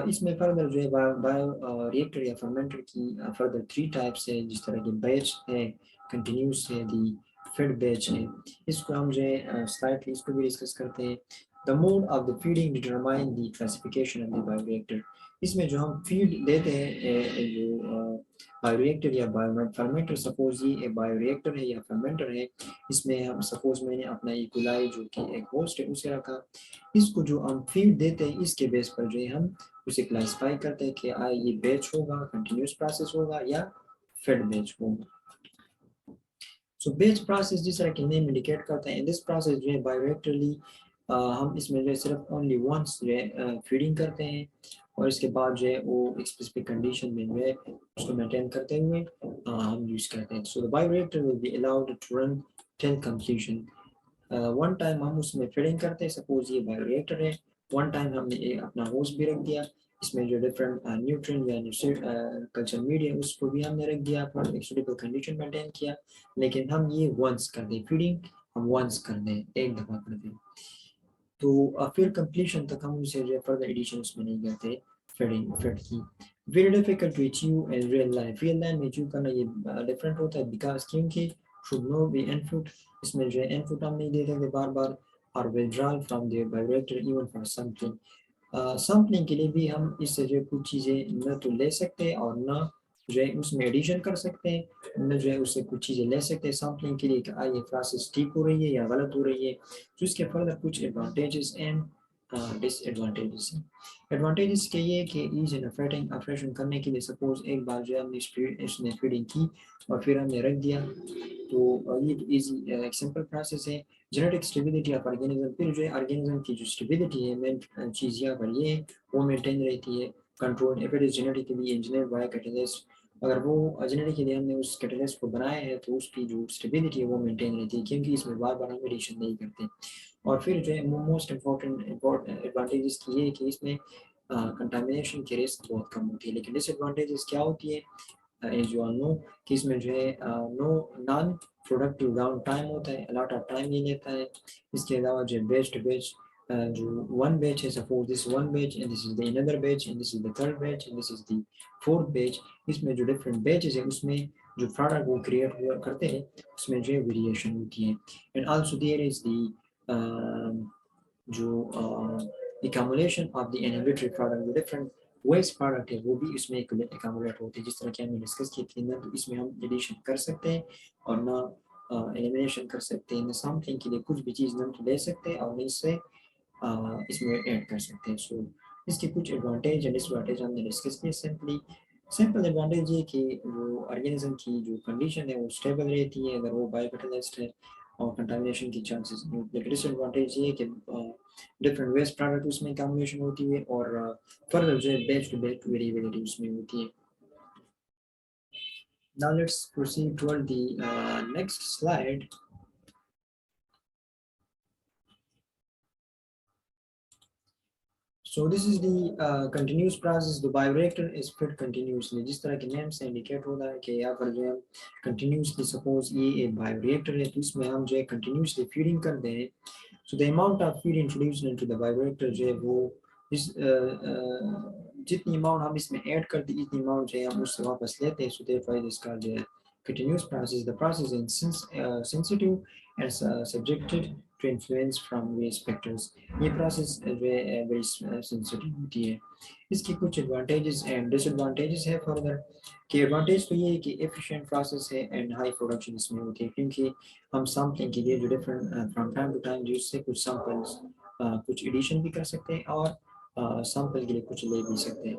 इसमें फर्दर जो है बायो रिएक्टर या फर्मेंटर की फर्दर 3 टाइप्स है, जिस तरह की बैच है, कंटिन्यूस है, दी फेड बैच है। इसको हम जो है स्लाइडली इसको भी डिस्कस करते हैं। The mode of the feeding determine the classification of the bioreactor. इसमें जो हम फीड देते हैं जो बायोरिएक्टर या बायो फर्मेंटर, सपोज ये एक बायोरिएक्टर है या फर्मेंटर है, इसमें हम सपोज मैंने अपना इकोलाई जो कि एक होस्ट है उसे रखा, इसको जो हम फीड देते हैं इसके बेस पर जो है हम उसे क्लासिफाई करते हैं कि ये बैच होगा, कंटिन्यूस प्रोसेस होगा या फेड बैच होगा। सो बैच प्रोसेस जिस तरह के नेम इंडिकेट करते हैं, इन दिस प्रोसेस जो है बायोरिएक्टरली हम इसमें जो है सिर्फ ओनली वंस जो है फीडिंग करते हैं और इसके बाद जो है वो एक स्पेसिफिक कंडीशन में जो है उसको मेंटेन करते हुए हम यूज करते हैं। So the bioreactor will be allowed to run till completion. One time हम उसमें फीडिंग करते हैं, सपोज ये बायोरिएक्टर है, वन टाइम हमने अपना होस्ट भी रख दिया, इसमें जो डिफरेंट न्यूट्रिएंट या कल्चर मीडिया उसको भी हमने रख दिया पर एक सुटेबल कंडीशन मेंटेन किया, लेकिन हम ये वंस करते हैं फीडिंग हम वंस कर दें, एक दफ़ा कर दें, तो फिर कंप्लीशन तक हम उसे जो फर्दर एडिशन उसमें नहीं करते फिट की। Very difficult to achieve in real life में अचीव करना ये डिफरेंट होता है, बिकॉज क्योंकि शुड नो बी इनपुट, इसमें जो है इनपुट हम नहीं देते थे बार बार, और withdrawal from their bioreactor even for something, sampling के लिए भी हम इससे जो है कुछ चीज़ें न तो ले सकते हैं और न जो है उसमें एडिशन कर सकते हैं, न जो है उससे कुछ चीज़ें ले सकते हैं सैम्पलिंग के लिए कि ये प्रोसेस ठीक हो रही है या गलत हो रही है। तो इसके फर्दर कुछ एडवांटेजेस एंड डिसएडवांटेजेस हैं। एडवांटेजेस के ये कि ईज इन ऑपरेशन करने के लिए, सपोज एक बार जो है हमने इसमें फीडिंग की और फिर हमने रख दिया, तो ये इजी एक सिंपल प्रोसेस है। जेनेटिक स्टेबिलिटी ऑफ ऑर्गेनिज्म, फिर जो है ऑर्गेनिज्म की जो स्टेबिलिटी है मेन चीज़ यहाँ पर ये वो मेंटेन रहती है। Control if it is genetically engineered by catalyst, अगर वो जेनेटिकली हमने उस कैटलिस्ट को बनाया है तो उसकी जो स्टेबिलिटी है वो मेंटेन रहती है, क्योंकि इसमें बार बार हम एडिशन नहीं करते। और फिर जो है मोस्ट इम्पोर्टेंट एडवांटेजेस की ये है कि इसमें कंटामिनेशन की रिस्क बहुत कम होती है। लेकिन डिसएडवांटेजेस क्या होती है, एज यू ऑल नो, कि इसमें जो है no non productive down time होता है, अलॉट ऑफ टाइम नहीं लेता है। इसके अलावा जो बेच टू बेच, जो वन बैच है, suppose this one batch and this is the another batch and this is the third batch and this is the fourth batch, इसमें जो डिफरेंट बैचेस है उसमें जो प्रोडक्ट वो क्रिएट हुआ करते हैं उसमें जो है वेरिएशन होती है। And also there is the जो accumulation of the inhibitory product, जो different waste product है वो भी इसमें accumulate होते हैं, जिस तरह कि हमने डिस्कस की थी ना, तो इसमें हम एडिशन कर सकते हैं और ना एलिमिनेशन कर सकते हैं, ना सैम्पलिंग के लिए कुछ भी चीज़ ना तो ले सकते हैं और नहीं से इसमें ऐड कर सकते हैं। सो इसके कुछ एडवांटेज एंड डिसएडवांटेज हमने डिस्कस किए। सिंपल एडवांटेज ये कि जो ऑर्गेनिज्म की जो कंडीशन है वो स्टेबल रहती है अगर वो बायोकैटलिस्ट है और कंटामिनेशन की चांसेस नहीं होती। लेकिन डिसएडवांटेज ये है कि डिफरेंट वेस्ट प्रोडक्ट उसमें कॉम्बिनेशन होती है और फर्दर जो है बैच टू बैच वेरिएबिलिटी उसमें होती है। Now let's proceed toward the next slide. So this is the continuous process. The bioreactor is fed continuously. जिस तरह के नेम से इंडिकेट होता है कि यहाँ पर जो है continuously, suppose ये एक बायोरिएक्टर है तो इसमें हम जो है continuously फीडिंग कर दें, so the amount of feed introduced into the bioreactor जो है वो इस जितनी अमाउंट हम इसमें ऐड करते हैं इतनी अमाउंट जो है हम उससे वापस लेते हैं। so therefore इसका जो है continuous process, the process is sensitive and subjected to influence from various factors. ये प्रोसेस जो है वेरी सेंसिटिव होती है। इसके कुछ एडवांटेजेस एंड डिसएडवांटेजेस है फर्दर। कि एडवांटेज तो ये है कि एफिशिएंट प्रोसेस है एंड हाई प्रोडक्शन इसमें होती है, क्योंकि हम सैम्पलिंग के लिए जो different from time to time जिससे कुछ सैंपल्स कुछ एडिशन भी कर सकते हैं और सैंपल के लिए कुछ ले भी सकते हैं।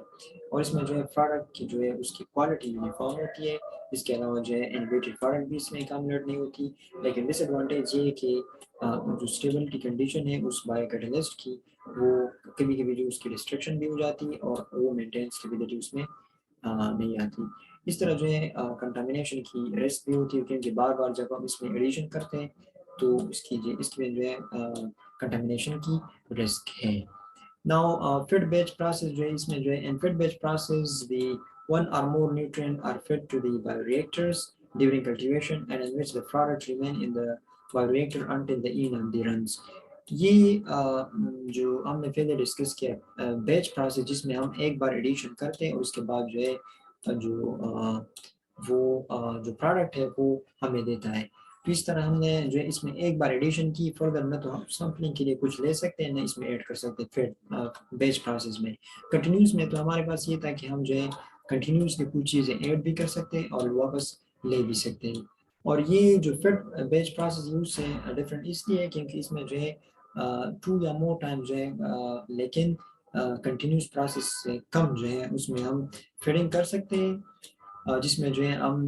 और इसमें जो है प्रोडक्ट की जो है उसकी क्वालिटी यूनिफॉर्म होती है। इसके अलावा जो है इनोवेटिव प्रोडक्ट भी इसमें कॉम्बिनेट नहीं होती। लेकिन डिसएडवांटेज ये है कि जो स्टेबिलिटी कंडीशन है उस बायोकैटलिस्ट की वो कभी कभी जो उसकी डिस्ट्रक्शन भी हो जाती है और वो मेंटेन स्टेबिलिटी उसमें नहीं आती। इस तरह जो है कंटामिनेशन की रिस्क भी होती है, क्योंकि बार बार जब हम इसमें एडिशन करते हैं तो इसमें जो है कंटामिनेशन की रिस्क है। Now, fed batch process जो है इसमें जो है in fed batch process the one or more nutrient are fed to the bioreactors during cultivation and in which the products remain in the bioreactor until the end of the runs. ये जो हमने पहले discuss किया batch process जिसमें हम एक बार addition करते हैं और उसके बाद जो है जो प्रोडक्ट है वो हमें देता है। तो इस तरह हमने जो है इसमें एक बार एडिशन की, फर्दर न तो हम सैम्पलिंग के लिए कुछ ले सकते हैं न इसमें ऐड कर सकते हैं फिर बैच प्रोसेस में। कंटिन्यूस में तो हमारे पास ये था कि हम जो है कंटिन्यूसली कुछ चीज़ें ऐड भी कर सकते हैं और वापस ले भी सकते हैं। और ये जो फिर बैच प्रोसेस यूज से डिफरेंट इसलिए है क्योंकि इसमें जो है 2 या मोर टाइम जो है लेकिन कंटिन्यूस प्रोसेस से कम जो है उसमें हम फीडिंग कर सकते हैं, जिसमें जो है हम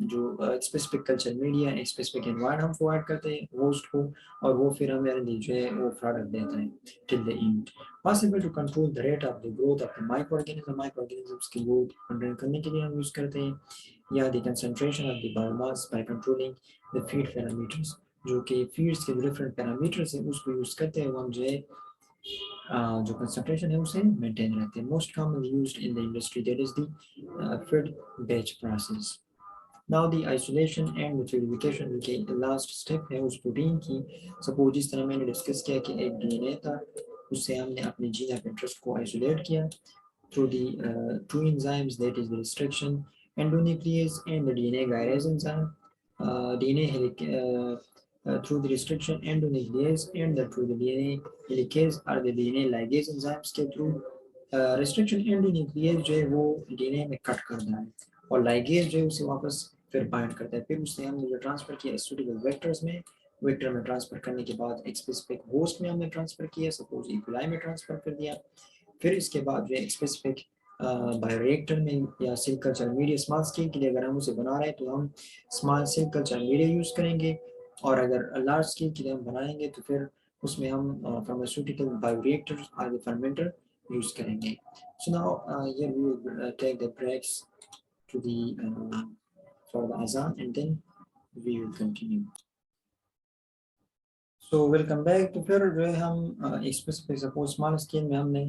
जो स्पेसिफिक कल्चर मीडिया एक स्पेसिफिक एनवायरनमेंट हम प्रोवाइड करते हैं होस्ट को और वो फिर हमें जो है वो प्रोडक्ट देता है till the end. Possible to control the rate of the growth of the microorganisms की ग्रोथ कंट्रोल करने के लिए हम यूज़ करते हैं, या the concentration of the biomass by controlling the feed parameters, जो कि फीड्स के डिफरेंट पैरामीटर्स हैं उसको यूज़ करते हैं वो हम जो है जो कंसंट्रेशन है उसे मेंटेन रहते हैं। Most commonly used in the industry that is the feed batch process. Now the isolation and the purification کے last step ہے اس پروٹین کی. سپوز جس طرح میں نے ڈسکس کیا کہ ایک ڈی این اے تھا, اس سے ہم نے اپنے جین آف انٹرسٹ کو آئسولیٹ کیا through the two enzymes, that is the restriction endonuclease and the DNA gyrase enzyme. Through the restriction endonuclease and through the DNA helicase or the DNA ligase enzymes کے through restriction endonuclease جو ہے وہ DNA میں کٹ کرتا ہے اور ligase جو ہے اسے واپس پھر بائنڈ کرتا ہے. پھر اس سے ہم نے جو ٹرانسفر کیا suitable vectors میں, ویکٹر میں ٹرانسفر کرنے کے بعد ایک اسپیسیفک ہوسٹ میں ہم نے ٹرانسفر کیا, سپوز ایکولائی میں ٹرانسفر کر دیا. پھر اس کے بعد جو ہے ایک اسپیسیفک بایو ریئیکٹر میں یا cell culture media small scale کے لیے اگر ہم اسے بنا رہے ہیں تو ہم small cell culture media use کریں گے, اور اگر لارج اسکیل کے لیے ہم بنائیں گے تو پھر اس میں ہم فارماسیوٹیکل بایو ریئیکٹر اور فرمنٹر یوز کریں گے. So now here we will take the breaks to the for the azan and then we will continue. So welcome back. تو پھر جو ہے ہم ایک اسپیسیفک سپوز اسمال اسکیل میں ہم نے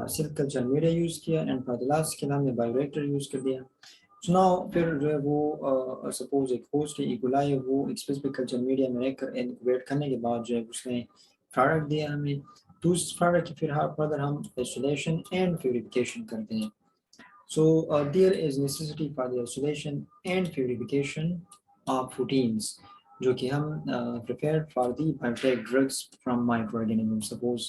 سیل کلچر میڈیا یوز کیا and for the last scale ہم نے بایو ریئیکٹر یوز کر دیا. سو ناؤ پھر جو ہے وہ سپوز ایک ہوسٹ ایکولائی وہ ایک اسپیسیفک کلچر میڈیا میں رہ کر انکوبیٹ کرنے کے بعد جو ہے اس نے پروڈکٹ دیا ہمیں, تو اس پروڈکٹ کی پھر فردر ہم آئسولیشن اینڈ پیوریفیکیشن کرتے ہیں. So there is necessity for the isolation and purification of proteins جو کہ ہم prepared for the biotech drugs from microorganisms. Suppose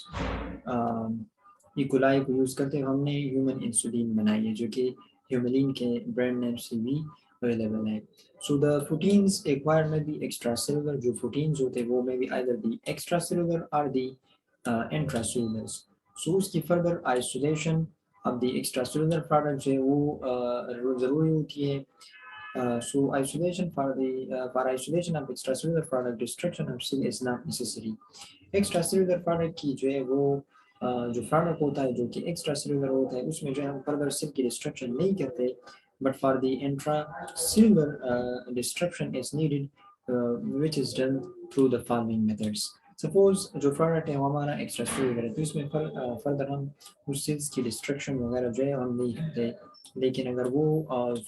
E. coli کو یوز کرتے ہوئے ہم نے ہیومن انسولین بنائی ہے جو کہ ہیوملین کے برانڈ نیم سے بھی اویلیبل ہے. So the proteins acquired may be extracellular, جو proteins ہوتے ہیں وہ may be either the extracellular or the intracellular. So اس کی further isolation اب دی ایکسٹرا سیلولر پروڈکٹ جو ہے وہ ضروری ہوتی ہے. So isolation for isolation of extracellular product destruction of cell is not necessary. extracellular product کی جو ہے وہ جو پروڈکٹ ہوتا ہے جو کہ ایکسٹرا سیلولر ہوتا ہے اس میں جو ہے ہم فردر سیل کی ڈسٹرکشن نہیں کرتے, but for the intra cellular destruction is needed which is done through the following methods. Suppose جو پروڈکٹ ہے وہ ہمارا ایکسٹرا سیلولر ہے تو اس میں فردر ہم اس سیلس کی ڈسٹرکشن وغیرہ جو ہے ہم نہیں کرتے, لیکن اگر وہ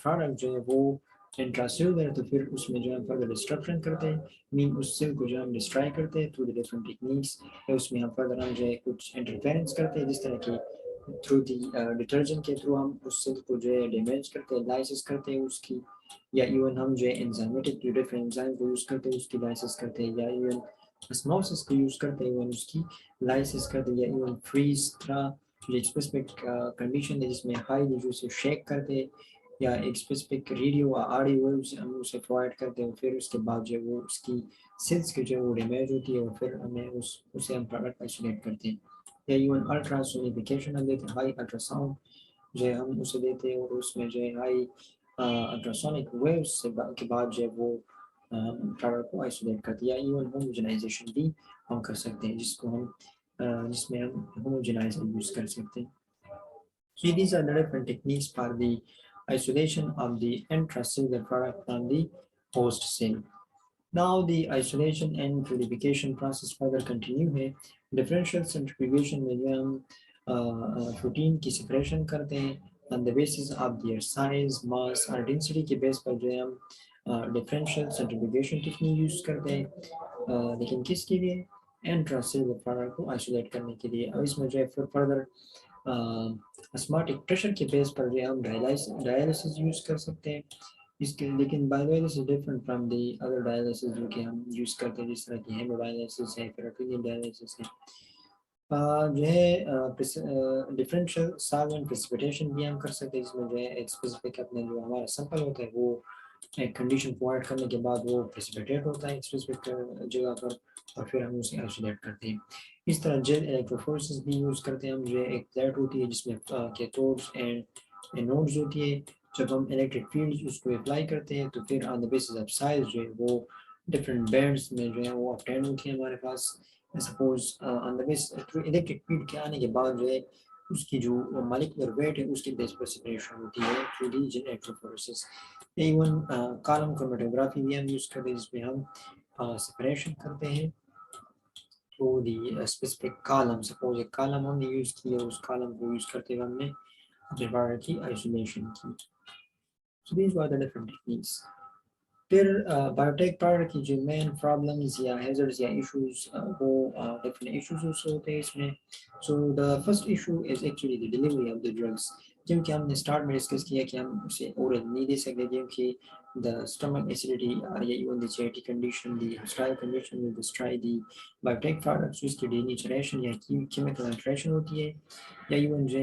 پروڈکٹ جو ہے وہ انٹرا سیلولر ہے تو پھر اس میں جو ہے فردر ڈسٹرکشن کرتے ہیں, مین اس سیل کو جو ہم ڈسٹرائی کرتے ہیں تھرو دی ڈفرنٹ ٹیکنیکس, یا اس میں ہم فردر ہم جو ہے کچھ انٹرفیرنس کرتے ہیں جس طرح کی تھرو دی ڈٹرجنٹ کے تھرو ہم اس سیل کو جو ہے ڈیمیج کرتے ہیں, لائسس کرتے ہیں اس کی, یا ایون ہم جو ہے انزائمیٹک جو ڈفرنٹ انزائم کو یوز کرتے ہیں اس کی لائسس کرتے ہیں, یا ایون اسموسس کو یوز کرتے ہیں اس کی لائسس کرتے ہیں, یا ایون فریز طرح جو ایک اسپیسیفک کنڈیشن ہے جس میں ہائی جو سے شیک کرتے, یا ایک اسپیسیفک ریڈیو آڈیو ویوز ہم اسے پرووائڈ کرتے ہیں, پھر اس کے بعد جو ہے وہ اس کی سیلس کی جو ہے وہ ڈیمیج ہوتی ہے اور پھر ہمیں اسے ہم پروڈکٹ آئسولیٹ کرتے ہیں, یا ایون الٹرا سونیفیکیشن ہم دیتے ہیں, ہائی الٹرا ساؤنڈ جو ہے ہم اسے دیتے ہیں اور اس میں جو ہے ہائی الٹراسونک ویوز کے بعد جو ہے وہ پروڈکٹ کو آئسولیٹ کرتے ہیں, یا ایون ہوموجنائزیشن بھی ہم کر سکتے ہیں جس میں ہم ہوموجنائزر یوز کر سکتے ہیں. So these are the different techniques for the isolation of the intracellular product from the host cell. Now the isolation and purification process further continue ہے. Differential centrifugation میں جو ہم protein کی separation کرتے ہیں on the basis of their size, mass اور density کے بیس پر جو ہے ہم differential centrifugation technique یوز کرتے ہیں, لیکن کس کے لیے, intracellular product کو isolate کرنے کے لیے. اور اس میں جو ہے further اسمارٹک پریشر کے بیس پر جو ہے ہم ڈائلسس یوز کر سکتے ہیں اس کے, لیکن biodialysis different from the other dialysis جو کہ ہم یوز کرتے ہیں جس طرح کی ہیموڈائلسس ہے, پیراٹونیل ڈائلسس ہے, جو ہے ڈفرینشیل سالوینٹ پریسپیٹیشن بھی ہم کر سکتے ہیں, جس میں جو ہے ایک اسپیسیفک اپنا جو ہمارا سیمپل ہوتا ہے وہ ایک کنڈیشن پرووائڈ کرنے کے بعد وہ پریسپیٹیٹ ہوتا ہے ایک اسپیسیفک جگہ پر, اور پھر ہم اسے آئسولیٹ کرتے ہیں. اس طرح جیل الیکٹروفورسز بھی یوز کرتے ہیں ہم, جو ایک پلیٹ ہوتی ہے جس میں کیتھوڈز اینڈ نوڈز ہوتی ہے, جب ہم الیکٹرک فیلڈ اس کو اپلائی کرتے ہیں تو پھر آن دا بیسس آف سائز جو ہے وہ ڈفرینٹ بینڈس میں جو ہے وہ اپٹین ہوتی ہیں ہمارے پاس. سپوز آن دا بیس الیکٹرک فیلڈ کے آنے کے بعد جو ہے اس کی جو مالیکولر ویٹ ہے اس کی بیس پر سپریشن ہوتی ہے through the gel electrophoresis. Even column chromatography بھی ہم یوز کرتے ہیں جس میں ہم سپریشن کرتے ہیں through the specific column. Suppose ایک کالم ہم نے یوز کیا, اس کالم کو یوز کرتے ہوئے ہم نے اپنے پروڈکٹ کی آئسولیشن کی. So these were the different techniques. फिर बायोटेक प्रोडक्ट की जो मेन प्रॉब्लम्स या हैजर्ड्स या इश्यूज वो डिफरेंट इश्यूज होते हैं इसमें. So the first issue is actually the delivery of the drugs, क्योंकि हमने स्टार्ट में डिस्कस किया कि हम उसे ओरल नहीं दे सकते क्योंकि द स्टमक एसिडिटी या even the jetty condition the hostile condition will destroy the biotech products, उसकी डीनेचरेशन या केमिकल अल्ट्रेशन होती है, या इवन जो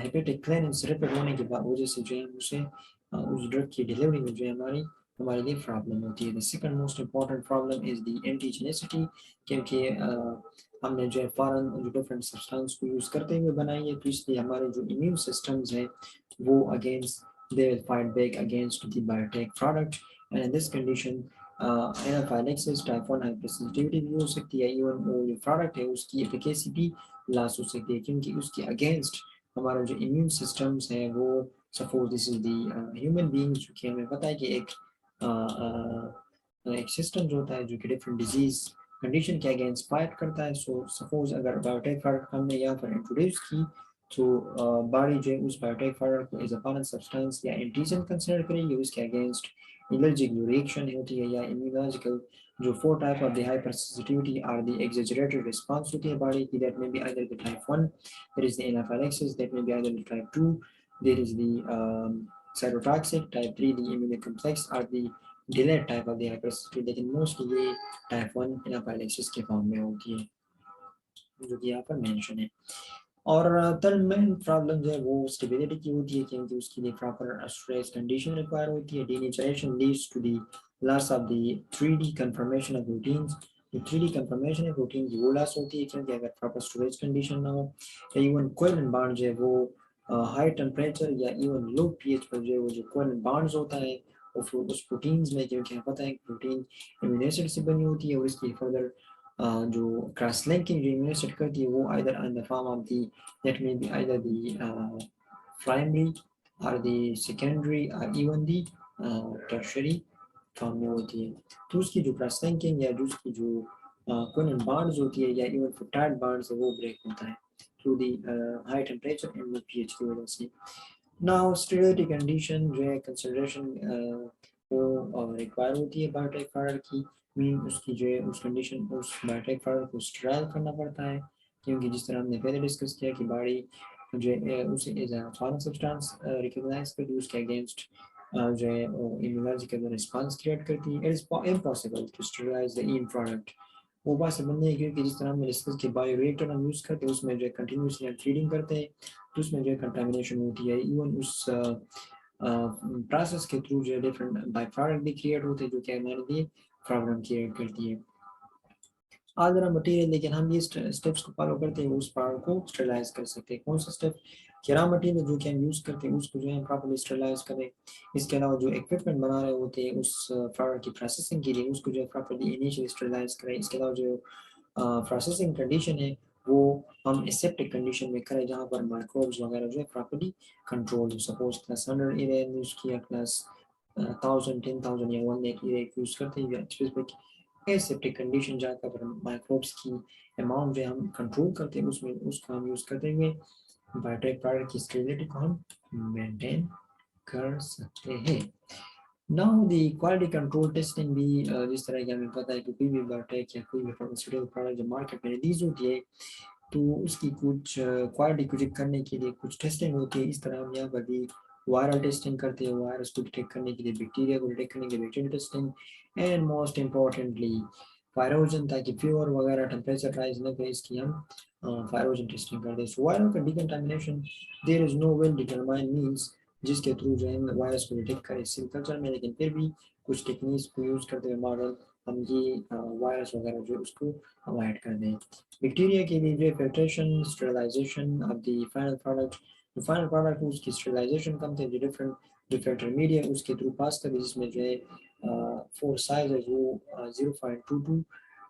हेपेटिक क्लियरेंस रैपिड होने के बाद वजह से जो है उसे उस ड्रग की डिलीवरी में जो है हमारे लिए प्रॉब्लम होती है. The second most important problem is the antigenicity, क्योंकि हमने जो है फॉरन जो डिफरेंट सब्सटेंस को यूज़ करते हुए बनाई है, तो इसलिए हमारे जो इम्यून सिस्टम्स हैं वो against they will fight back against the biotech product. And in this condition anaphylaxis type 1 hypersensitivity भी हो सकती है, इवन वो जो प्रोडक्ट है उसकी एफिकेसी भी लॉस हो सकती है, क्योंकि उसके अगेंस्ट हमारा जो इम्यून सिस्टम्स है वो suppose this is the human beings, जो कि हमें पता है कि एक सिस्टम जो होता है जो कि डिफरेंट डिजीज कंडीशन के अगेंस्ट फाइट करता है. सो सपोज अगर बायोटेक प्रोडक्ट हमने यहाँ पर इंट्रोड्यूस की तो बॉडी जो है उस बायोटेक प्रोडक्ट को एज अ फॉरेन सब्सटेंस या एंटीजन कंसिडर करेगी, उसके अगेंस्ट एलर्जिक जो रिएक्शन होती है या इम्यूनोलॉजिकल जो four type of the hypersensitivity are the exaggerated response होती है बॉडी की, that may be either the type 1, there is the anaphylaxis, that may be either the type 2, there is the cytotoxic, type 3 the immunocomplex or the delayed type of the hypersensitivity, लेकिन mostly ये type 1 anaphylaxis के form में होती है जो कि यहाँ पर मेंशन है. और थर्ड मेन प्रॉब्लम जो है वो स्टेबिलिटी की होती है, क्योंकि उसके लिए प्रॉपर स्ट्रेस कंडीशन रिक्वायर होती है. Denaturation leads to the loss of the 3D conformation of proteins, जो 3D कंफर्मेशन है प्रोटीन की वो लॉस होती है क्योंकि अगर प्रॉपर स्टोरेज कंडीशन ना हो, या इवन कोवेलेंट बॉन्ड जो है वो हाई टेम्परेचर या इवन लो पीएच पर जो है वो जो कोवेलेंट बॉन्ड्स होता है वो उस प्रोटीन्स में, क्योंकि हमें पता है कि प्रोटीन एमिनो एसिड से बनी होती है और इसकी फर्दर जो क्रॉस लिंकिंग जो इम्यून एसिड करती है वो either in the form of the that may be either the primary or the secondary or even the tertiary form में होती है. तो उसकी जो क्रॉस लिंकिंग या जो उसकी जो कोवेलेंट बॉन्ड्स होती है या इवन पेप्टाइड बॉन्ड्स है वो ब्रेक होता है through the high temperature and low pH की वजह से. नाउ स्टेरिलिटी कंडीशन जो है कंसिडरेशन वो रिक्वायर होती है बायोटेक प्रोडक्ट की, मीन उसकी जो है उस कंडीशन उस बायोटेक प्रोडक्ट को स्टेराइल करना पड़ता है, क्योंकि जिस तरह हमने पहले डिस्कस किया कि बॉडी जो है उसे as a foreign substance recognise करती है, उसके अगेंस्ट जो है इम्यूनोलॉजिकल रिस्पांस क्रिएट करती है. It is impossible to sterilise the in product. वो पॉसिबल नहीं है क्योंकि जिस तरह हमने डिस्कस किया बायोरिएक्टर हम यूज़ करते हैं उसमें जो है कंटिन्यूसली हम फीडिंग करते हैं तो उसमें जो है कंटामिनेशन होती है, इवन उस प्रोसेस के थ्रू जो है डिफरेंट बाई प्रोडक्ट भी क्रिएट होते हैं जो कि हमारे लिए प्रॉब्लम क्रिएट करती है. अदर मटेरियल लेकिन हम ये स्टेप्स को फॉलो करते हैं उस प्रोडक्ट को स्टेरलाइज कर सकते हैं. कौन सा स्टेप? रॉ मटेरियल जो कि हम यूज़ करते हैं उसको जो है प्रॉपर्ली स्टेरलाइज करें. इसके अलावा जो इक्विपमेंट बना रहे होते हैं उस प्रोडक्ट की प्रोसेसिंग के लिए उसको जो है प्रॉपर्ली इनिशियली स्टेरलाइज करें. इसके अलावा जो प्रोसेसिंग कंडीशन है वो हम एसेप्टिक कंडीशन में करें जहाँ पर माइक्रोब्स वगैरह जो है प्रॉपर्ली कंट्रोल हो. सपोज क्लास 100 एरिया यूज़ किया, क्लास 1000 10,000 या 1 लाख एरिया यूज़ करते हैं स्पेसिफिक एसेप्टिक कंडीशन जहाँ पर माइक्रोब्स की अमाउंट जो हम कंट्रोल करते हैं उसमें उसको हम यूज़ करते हुए बायोटेक प्रोडक्ट की स्टेबिलिटी को हम मेंटेन कर सकते हैं. नाउ दी क्वालिटी कंट्रोल टेस्टिंग भी जिस तरह की हमें पता है कि कोई भी बायोटेक या कोई भी फार्मास्यूटिकल प्रोडक्ट जो मार्केट में रिलीज होती है तो उसकी कुछ क्वालिटी को चेक करने के लिए कुछ टेस्टिंग होती है. इस तरह हम यहाँ पर भी वायरल टेस्टिंग करते हैं, वायरस को डिटेक्ट करने के लिए बैक्टीरिया को डिटेक्ट करने के लिए bacterial testing, and most importantly pyrogen, ताकि फीवर वगैरह टेम्परेचर राइज न करे इसकी हम फायरोजन टेस्टिंग करते हैं. सो वायरल का decontamination there is no well determined means जिसके थ्रू जो है वायरस को डिटेक्ट करें सेल कल्चर में, लेकिन फिर भी कुछ टेक्निक्स को यूज़ करते हुए मॉडल हम ये वायरस वगैरह जो उसको अवॉइड कर दें. बैक्टीरिया के लिए जो filtration sterilisation of the final product, जो फाइनल प्रोडक्ट उसकी स्टेरिलाइजेशन करते हैं जो डिफरेंट जो फिल्टर मीडिया उसके थ्रू पास करते हैं जिसमें जो है फोर साइज है वो 0.22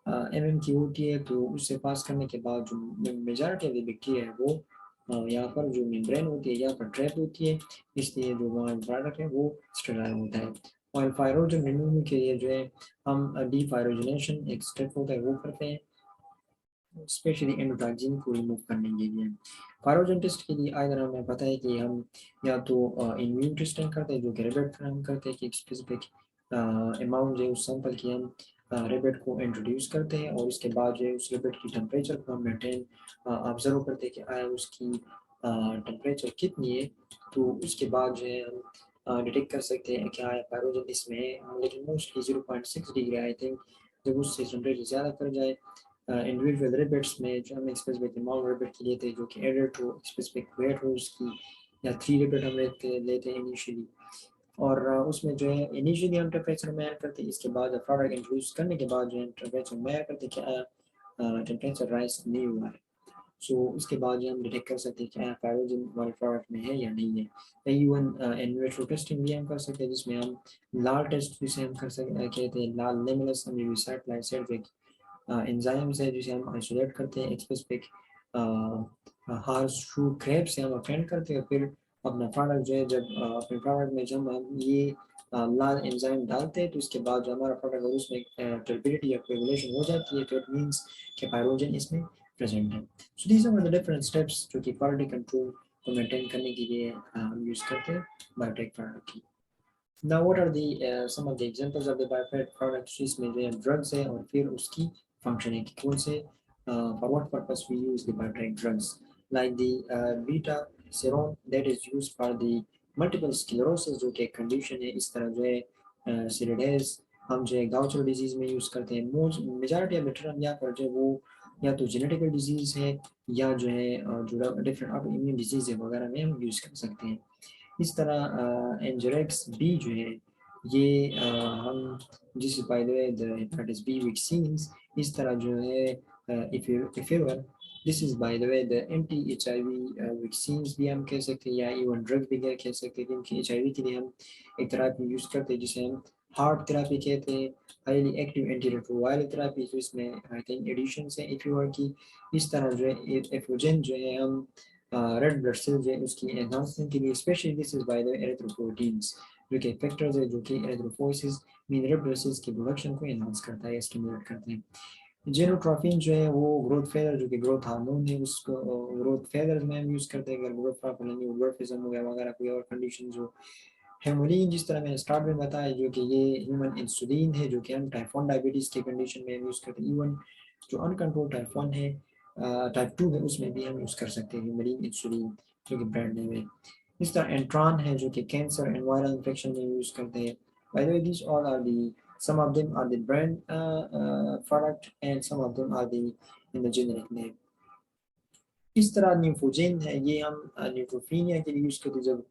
mm की होती है. तो उससे पास करने के बाद जो मेजॉरिटी ऑफ द बैक्टीरिया है वो यहाँ पर जो मेम्ब्रेन होती है यहाँ पर ट्रैप होती है, इसलिए जो वहाँ प्रोडक्ट है वो स्टेराइल होता है. और फायरोजन रिमूवल के लिए जो है हम डीफायरोजनेशन एक स्टेप होता है वो करते हैं स्पेशली एंडोटॉक्सिन को रिमूव करने के लिए। पायरोजन टेस्ट के लिए अगर हमें पता है कि हम या तो इम्यून टेस्टिंग करते हैं जो कि रेबिट फराहम करते हैं कि एक स्पेसिफिक अमाउंट जो है उस सैंपल की हम रेबिट को इंट्रोड्यूस करते हैं और उसके बाद जो है उस रेबिट की टेम्परेचर को हम मेंटेन ऑब्जर्व करते हैं कि आया उसकी टेम्परेचर कितनी है, तो उसके बाद जो है हम डिटेक्ट कर सकते हैं कि आया पायरोजन इसमें है, लेकिन मोस्टली 0.6 डिग्री आई थिंक जब उससे टेम्परेचर ज़्यादा कर जाए इंडिविजुअल रेबिट्स में जो हम एक स्पेसिफिक अमाउंट रेबिट की लेते हैं जो कि एडेड हो स्पेसिफिक वेट हो उसकी, या 3 रेबिट हम लेते हैं इनिशियली, और उसमें जो है इनिशियली हम टेम्परेचर मेजर करते हैं, इसके बाद प्रोडक्ट इंट्रोड्यूस करने के बाद जो है टेम्परेचर मेजर करते हैं कि टेम्परेचर राइज नहीं हुआ है। सो उसके बाद जो हम डिटेक्ट कर सकते हैं कि पैरोजन हमारे प्रोडक्ट में है या नहीं है। इवन इन विट्रो टेस्टिंग भी हम कर सकते हैं जिसमें हम लाल टेस्ट जिसे हम कर सकते कहते हैं लाल लेमलस अमीनोसाइड एंजाइम्स है जिसे हम आइसोलेट करते हैं एक स्पेसिफिक हार्स शू क्रैप से हम अटेंड करते हैं, फिर अपना प्रोडक्ट जो है जब अपने प्रोडक्ट में जब हम ये लाल एंजाइम डालते हैं तो उसके बाद जो हमारा प्रोडक्ट है उसमें टर्बिडिटी या कोएगुलेशन हो जाती है, तो इट मीन्स कि पायरोजन इसमें प्रेजेंट है। So these are the different steps जो कि क्वालिटी कंट्रोल को मेंटेन करने के लिए हम यूज़ करते हैं बायोटेक प्रोडक्ट की। Now, what are the some of the examples of the biotech products जिसमें जो है drugs है और फिर उसकी function है कि कौन से for what purpose we use the biotech drugs, like the beta serum that is used for the multiple sclerosis जो कि एक condition है, इस तरह जो है सिरिडेज हम जो है गाउचर डिजीज में यूज़ करते हैं। Most majority of the term यहाँ पर जो है वो या तो जेनेटिकल डिजीज है या जो है जो डिफरेंट ऑटो इम्यून डिजीज है वगैरह में हम यूज़ कर सकते हैं। इस तरह एंजरेक्स बी जो है ये हम जिस by the way the hepatitis B vaccines, इस तरह जो है if ever this is by the way the anti H I V vaccines भी हम कह सकते हैं या इवन ड्रग भी कह सकते हैं, क्योंकि एच आई वी के लिए हम एक तरह की यूज़ करते हैं जिसे हम हार्ट थेरापी कहते हैं, highly active anti retroviral therapy जो इसमें आई थिंक एडिशन है इफेवर की। इस तरह जो है एफोजन जो है हम रेड ब्लड सेल जो है उसकी एनहांसमेंट के लिए specially this is by the erythropoietins जो कि फैक्टर्स है जो कि erythropoiesis mean red blood cells की प्रोडक्शन को एनहांस करता है, स्टिमुलेट करते हैं। जेनोट्रोफिन जो है वो ग्रोथ फेदर जो कि ग्रोथ हार्मोन है उसको ग्रोथ फेदर में हम यूज़ करते हैं अगर ग्रोथ प्रॉपर नहीं हो, ग्रोथिज्म हो गया वगैरह कोई और कंडीशन जो। हेमोलिन जिस तरह मैंने स्टार्ट में बताया जो कि ये ह्यूमन इंसुलिन है जो कि हम टाइप 1 डायबिटीज़ की कंडीशन में यूज़ करते हैं, इवन जो अनकंट्रोल टाइप 1 है टाइप 2 है उसमें भी हम यूज़ कर सकते हैं ह्यूमन इंसुलिन जो कि ब्रांड नेम है। इस तरह एंट्रॉन है जो कि कैंसर एंड वायरल इन्फेक्शन में यूज़ करते हैं। By the way this all are the some of them are the brand product and some of them are the in the generic name। इस तरह न्यूट्रोजेन है ये हम न्यूट्रोफिनिया के लिए यूज़ करते हैं, जब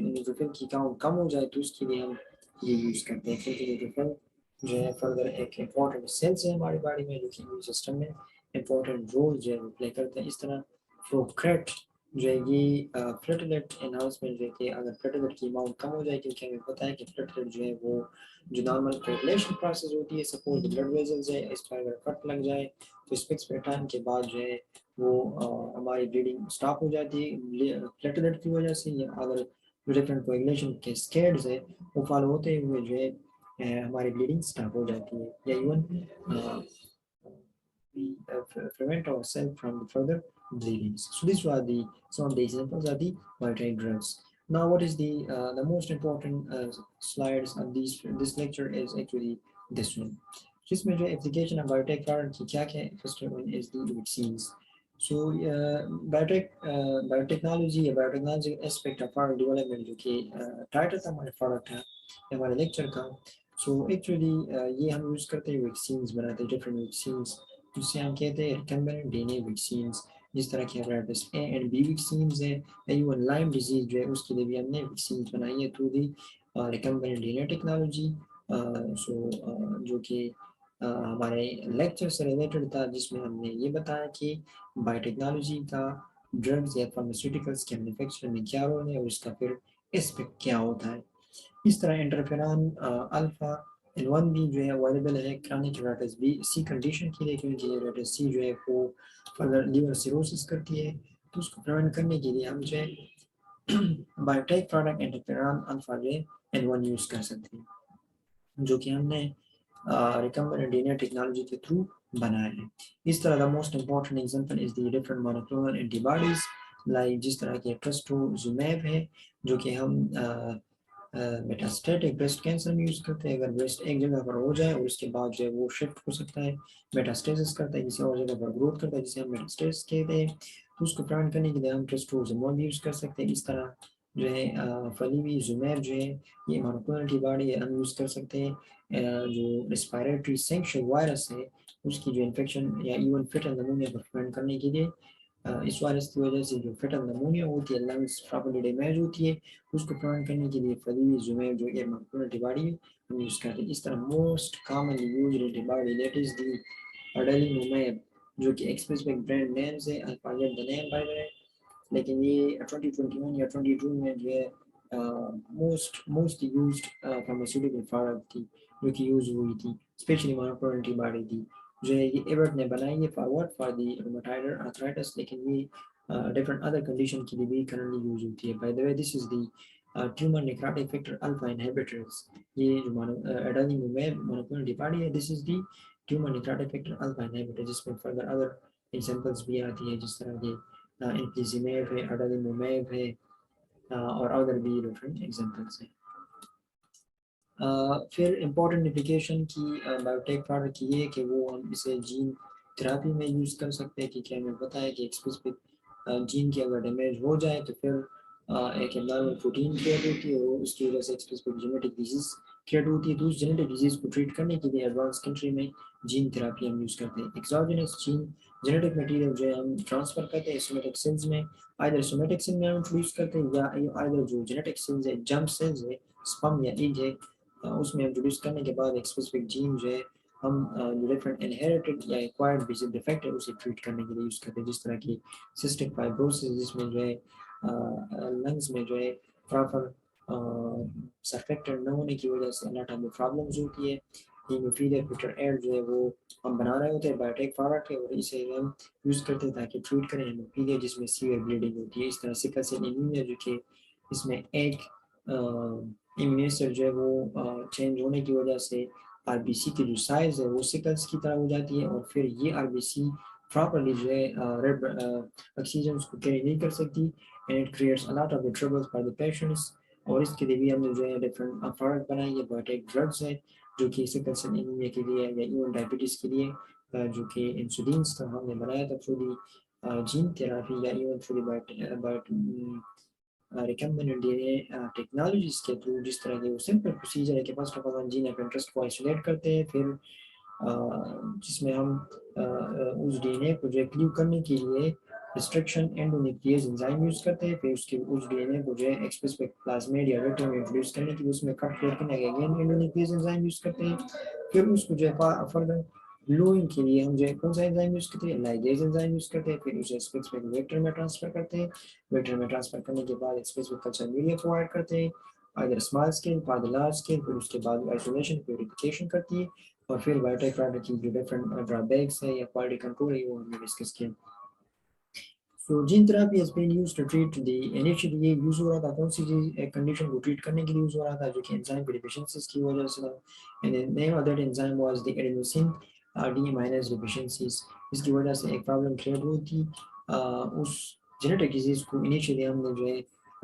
न्यूट्रोफिल की काउंट कम हो जाए तो उसके लिए हम ये यूज़ करते हैं, क्योंकि न्यूट्रोफिल जो है फर्दर एक इम्पॉर्टेंट सेल्स है हमारी बॉडी में जो कि इम्यून सिस्टम में इम्पॉर्टेंट रोल जो है वो प्ले करते हैं। इस तरह प्रोक्रेट जो है ये प्लेटलेट एनहांसमेंट जो है कि अगर प्लेटलेट की अमाउंट कम हो जाए, क्योंकि हमें पता है कि प्लेटलेट जो है वो जो नॉर्मल कोगुलेशन प्रोसेस होती है, सपोज ब्लड वेजल्स है इस पर अगर कट लग जाए तो स्पेसिफिक टाइम के बाद जो है वो हमारी ब्लीडिंग स्टॉप हो जाती है प्लेटलेट की वजह से, या अगर डिफरेंट कोएगुलेशन के स्केड्स है वो फॉलो होते हुए जो है हमारी ब्लीडिंग स्टॉप हो जाती है, या even we prevent ourselves from further bleedings. So these were the some of the examples of the biotech drugs. Now, what is the most important slides of this lecture is actually this one. जिसमें जो application of biotech product की क्या क्या है, first one is the vaccines. So biotechnology या biotechnology aspect of product development जो कि title था हमारे product है हमारे lecture का। So actually ये हम यूज़ करते हैं vaccines बनाते हैं different vaccines जिसे हम कहते हैं रिकम्बिनेंट डीएनए वैक्सीन्स, जिस तरह की hepatitis A and B vaccines है, इवन लाइम डिजीज जो है उसके लिए भी हमने वैक्सीन्स बनाई है through the recombinant DNA technology. So जो कि हमारे लेक्चर से रिलेटेड था जिसमें हमने ये बताया कि बायोटेक्नोलॉजी का ड्रग्स या फार्मास्यूटिकल्स के मैन्युफैक्चरिंग में क्या रोल है और उसका फिर एस्पेक्ट क्या होता है। इस तरह इंटरफेरॉन अल्फा L1 भी जो है अवेलेबल है chronic hepatitis B C condition के लिए, क्योंकि हेपेटाइटिस सी जो है वो फर्दर लीवर सिरोसिस करती है, तो उसको प्रिवेंट करने के लिए हम जो है बायोटेक प्रोडक्ट इंटरफेरॉन अल्फा जो है L1 यूज़ कर सकते हैं, जो कि हमने रिकम्बिनेंट डीएनए टेक्नोलॉजी के थ्रू बनाया है। इस तरह the most important example is the different monoclonal antibodies, like जिस तरह के trastuzumab है जो कि हम मेटास्टेटिक ब्रेस्ट कैंसर में यूज़ करते हैं। अगर ब्रेस्ट एक जगह पर हो जाए और उसके बाद जो है वो शिफ्ट हो सकता है, मेटास्टेसिस करता है, किसी और जगह पर ग्रोथ करता है जिसे हम मेटास्टेसिस कहते हैं, तो उसको प्रिवेंट करने के लिए हम ट्रस्टोजोमब यूज़ कर सकते हैं। इस तरह जो है फलीजुमैब जो है ये मोनोक्लोनल एंटीबॉडी है, हम यूज़ कर सकते हैं। जो रेस्पिरेटरी सेंक्शुअल वायरस है उसकी जो इन्फेक्शन या इवन फिटल नमूने को प्रिवेंट करने के लिए इस वायरस की वजह से जो फेटल नमूनिया होती है, लंग्स प्रॉपर्ली डैमेज होती है, उसको प्रिवेंट करने के लिए फलीजुमैब जो ये मोनोक्लोनल एंटीबॉडी है हम यूज़ करते हैं। इस तरह most commonly used antibody that is the adalimumab, जो कि एक स्पेसिफिक ब्रांड नेम से I forget the name by the way, लेकिन ये 2021 या 22 में जो है मोस्ट यूज्ड फार्मास्यूटिकल प्रोडक्ट थी जो कि यूज हुई थी, स्पेशली मोनोक्लोनल एंटीबॉडी थी जो है ये एबर्ट ने बनाई है for what for the rheumatoid arthritis, लेकिन ये डिफरेंट अदर कंडीशन के लिए भी करंटली यूज होती है। Bye the way this is the tumour necrotic factor alpha inhibitors, ये जो एडेनिमुमैब मोनोक्लोनल एंटीबॉडी है this is the tumour necrotic factor alpha inhibitor, जिसमें फर्दर अदर एग्जांपल्स भी आती है जिस तरह के इनक्लिजिमैब है, अडेनिमुमैब है और अदर भी डिफरेंट एग्जांपल्स हैं। फिर इम्पोर्टेंट एप्लीकेशन की बायोटेक प्रोडक्ट की ये कि वो हम इसे जीन थेरापी में यूज़ कर सकते हैं, क्योंकि हमें पता है कि एक स्पेसिफिक जीन की अगर डैमेज हो जाए तो फिर एक एब्नॉर्मल प्रोटीन क्रिएट होती है और उसकी वजह से एक स्पेसिफिक जेनेटिक डिजीज क्रिएट होती है। तो उस जेनेटिक डिजीज को ट्रीट करने के लिए एडवांस कंट्री में जीन थेरापी हम यूज़ करते हैं। एक्सोजेनस जीन जेनेटिक मटेरियल जो है हम ट्रांसफर करते हैं सोमेटिक सेल्स में, आइदर सोमेटिक सेल में हम इंट्रोड्यूस करते हैं या आइदर जो जेनेटिक सेल्स है, जर्म सेल्स है, स्पर्म या एग है, उसमें इंट्रोड्यूस करने के बाद एक स्पेसिफिक जीन जो है हम जो डिफरेंट इनहेरिटेड या एक्वायर्ड बेसिक डिफेक्ट है उसे ट्रीट करने के लिए यूज़ करते हैं, जिस तरह की सिस्टिक फाइब्रोसिस जिसमें जो है लंग्स में जो है प्रॉपर सरफेक्टेड न होने की वजह से अनाटॉमी प्रॉब्लम्स होती है। हीमोफीलिया फिटर एड जो है वो हम बना रहे होते हैं बायोटेक प्रोडक्ट है और इसे हम यूज़ करते हैं ताकि ट्रीट करें हीमोफीलिया जिसमें सीवियर ब्लीडिंग होती है। इस तरह सिकल सेल एनीमिया जो कि इसमें एक इम्यूनेसर जो है वो चेंज होने की वजह से आरबीसी की जो साइज है वो सिकल्स की तरह हो जाती है और फिर ये आरबीसी प्रॉपर्ली जो है रेड ऑक्सीजन को कैरी नहीं कर सकती and it creates a lot of troubles for the patients. और इसके लिए भी हमने जो है डिफरेंट प्रोडक्ट बनाए हैं, बायोटेक ड्रग्स है जो कि सिकल सेल एनीमिया के लिए या इवन डायबिटीज़ के लिए जो कि इंसुलिन था हमने बनाया था थ्रू दी जीन थेरापी या even through the recombinant DNA technologies के थ्रू। जिस तरह के वो सिंपल प्रोसीजर है कि फर्स्ट ऑफ ऑल हम जीन ऑफ इंटरेस्ट को आइसोलेट करते हैं, फिर जिसमें हम उस डीएनए को जो है क्लीव करने के लिए रिस्ट्रिक्शन एंडोन्यूक्लियस एंजाइम यूज करते हैं, फिर उसके उस डीएनए को जो है एक स्पेसिफिक प्लाज्मिड या वेक्टर में इंट्रोड्यूस करने के लिए उसमें कट क्लियर करने के अगेन एंडोन्यूक्लियस एंजाइम यूज करते हैं, फिर उसको जो है फर्दर ग्लूइंग के लिए हम जो है कौन सा एंजाइम यूज करते हैं, लाइगेज एंजाइम यूज करते हैं, फिर उसे स्पेसिफिक वेक्टर में ट्रांसफर करते हैं, वेक्टर में ट्रांसफर करने के बाद एक स्पेसिफिक कल्चर मीडिया प्रोवाइड करते हैं अगर small scale for the large scale, फिर उसके बाद आइसोलेशन प्यूरिफिकेशन करती है और फिर बायोटेक प्रोडक्ट की जो डिफरेंट ड्रॉबैक्स है या क्वालिटी कंट्रोल है वो हमने डिस्कस किया। So gene therapy has been used to treat the initially ये यूज हो रहा था कौन सी कंडीशन को ट्रीट करने के लिए यूज हो रहा था जो कि एंजाइम की डिफिशियंसीज की वजह से था, and the name of that enzyme was the adenosine D minus deficiencies. इसकी वजह से एक प्रॉब्लम क्रिएट हुई थी उस जेनेटिक डिजीज को इनिशियली हमने जो है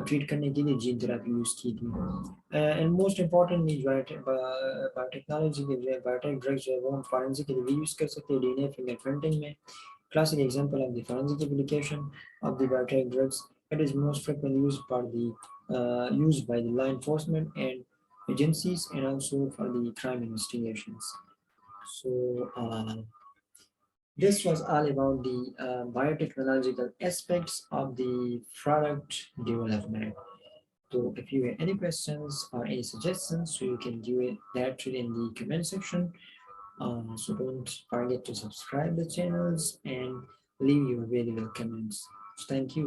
ट्रीट करने के लिए जीन थेरापी यूज की थी। एंड मोस्ट इम्पॉर्टेंटली जो है बायोटेक्नोलॉजी के जो है बायोटेक ड्रग्स जो है वो हम फॉरेंसिक के लिए भी यूज कर सकते हैं डीएनए फिंगरप्रिंटिंग में। Classic example of the forensic application of the biotech drugs. It is most frequently used by the law enforcement and agencies and also for the crime investigations. So this was all about the biotechnological aspects of the product development. So if you have any questions or any suggestions, so you can give it that in the comment section. So don't forget to subscribe the channels and leave your valuable comments. So thank you.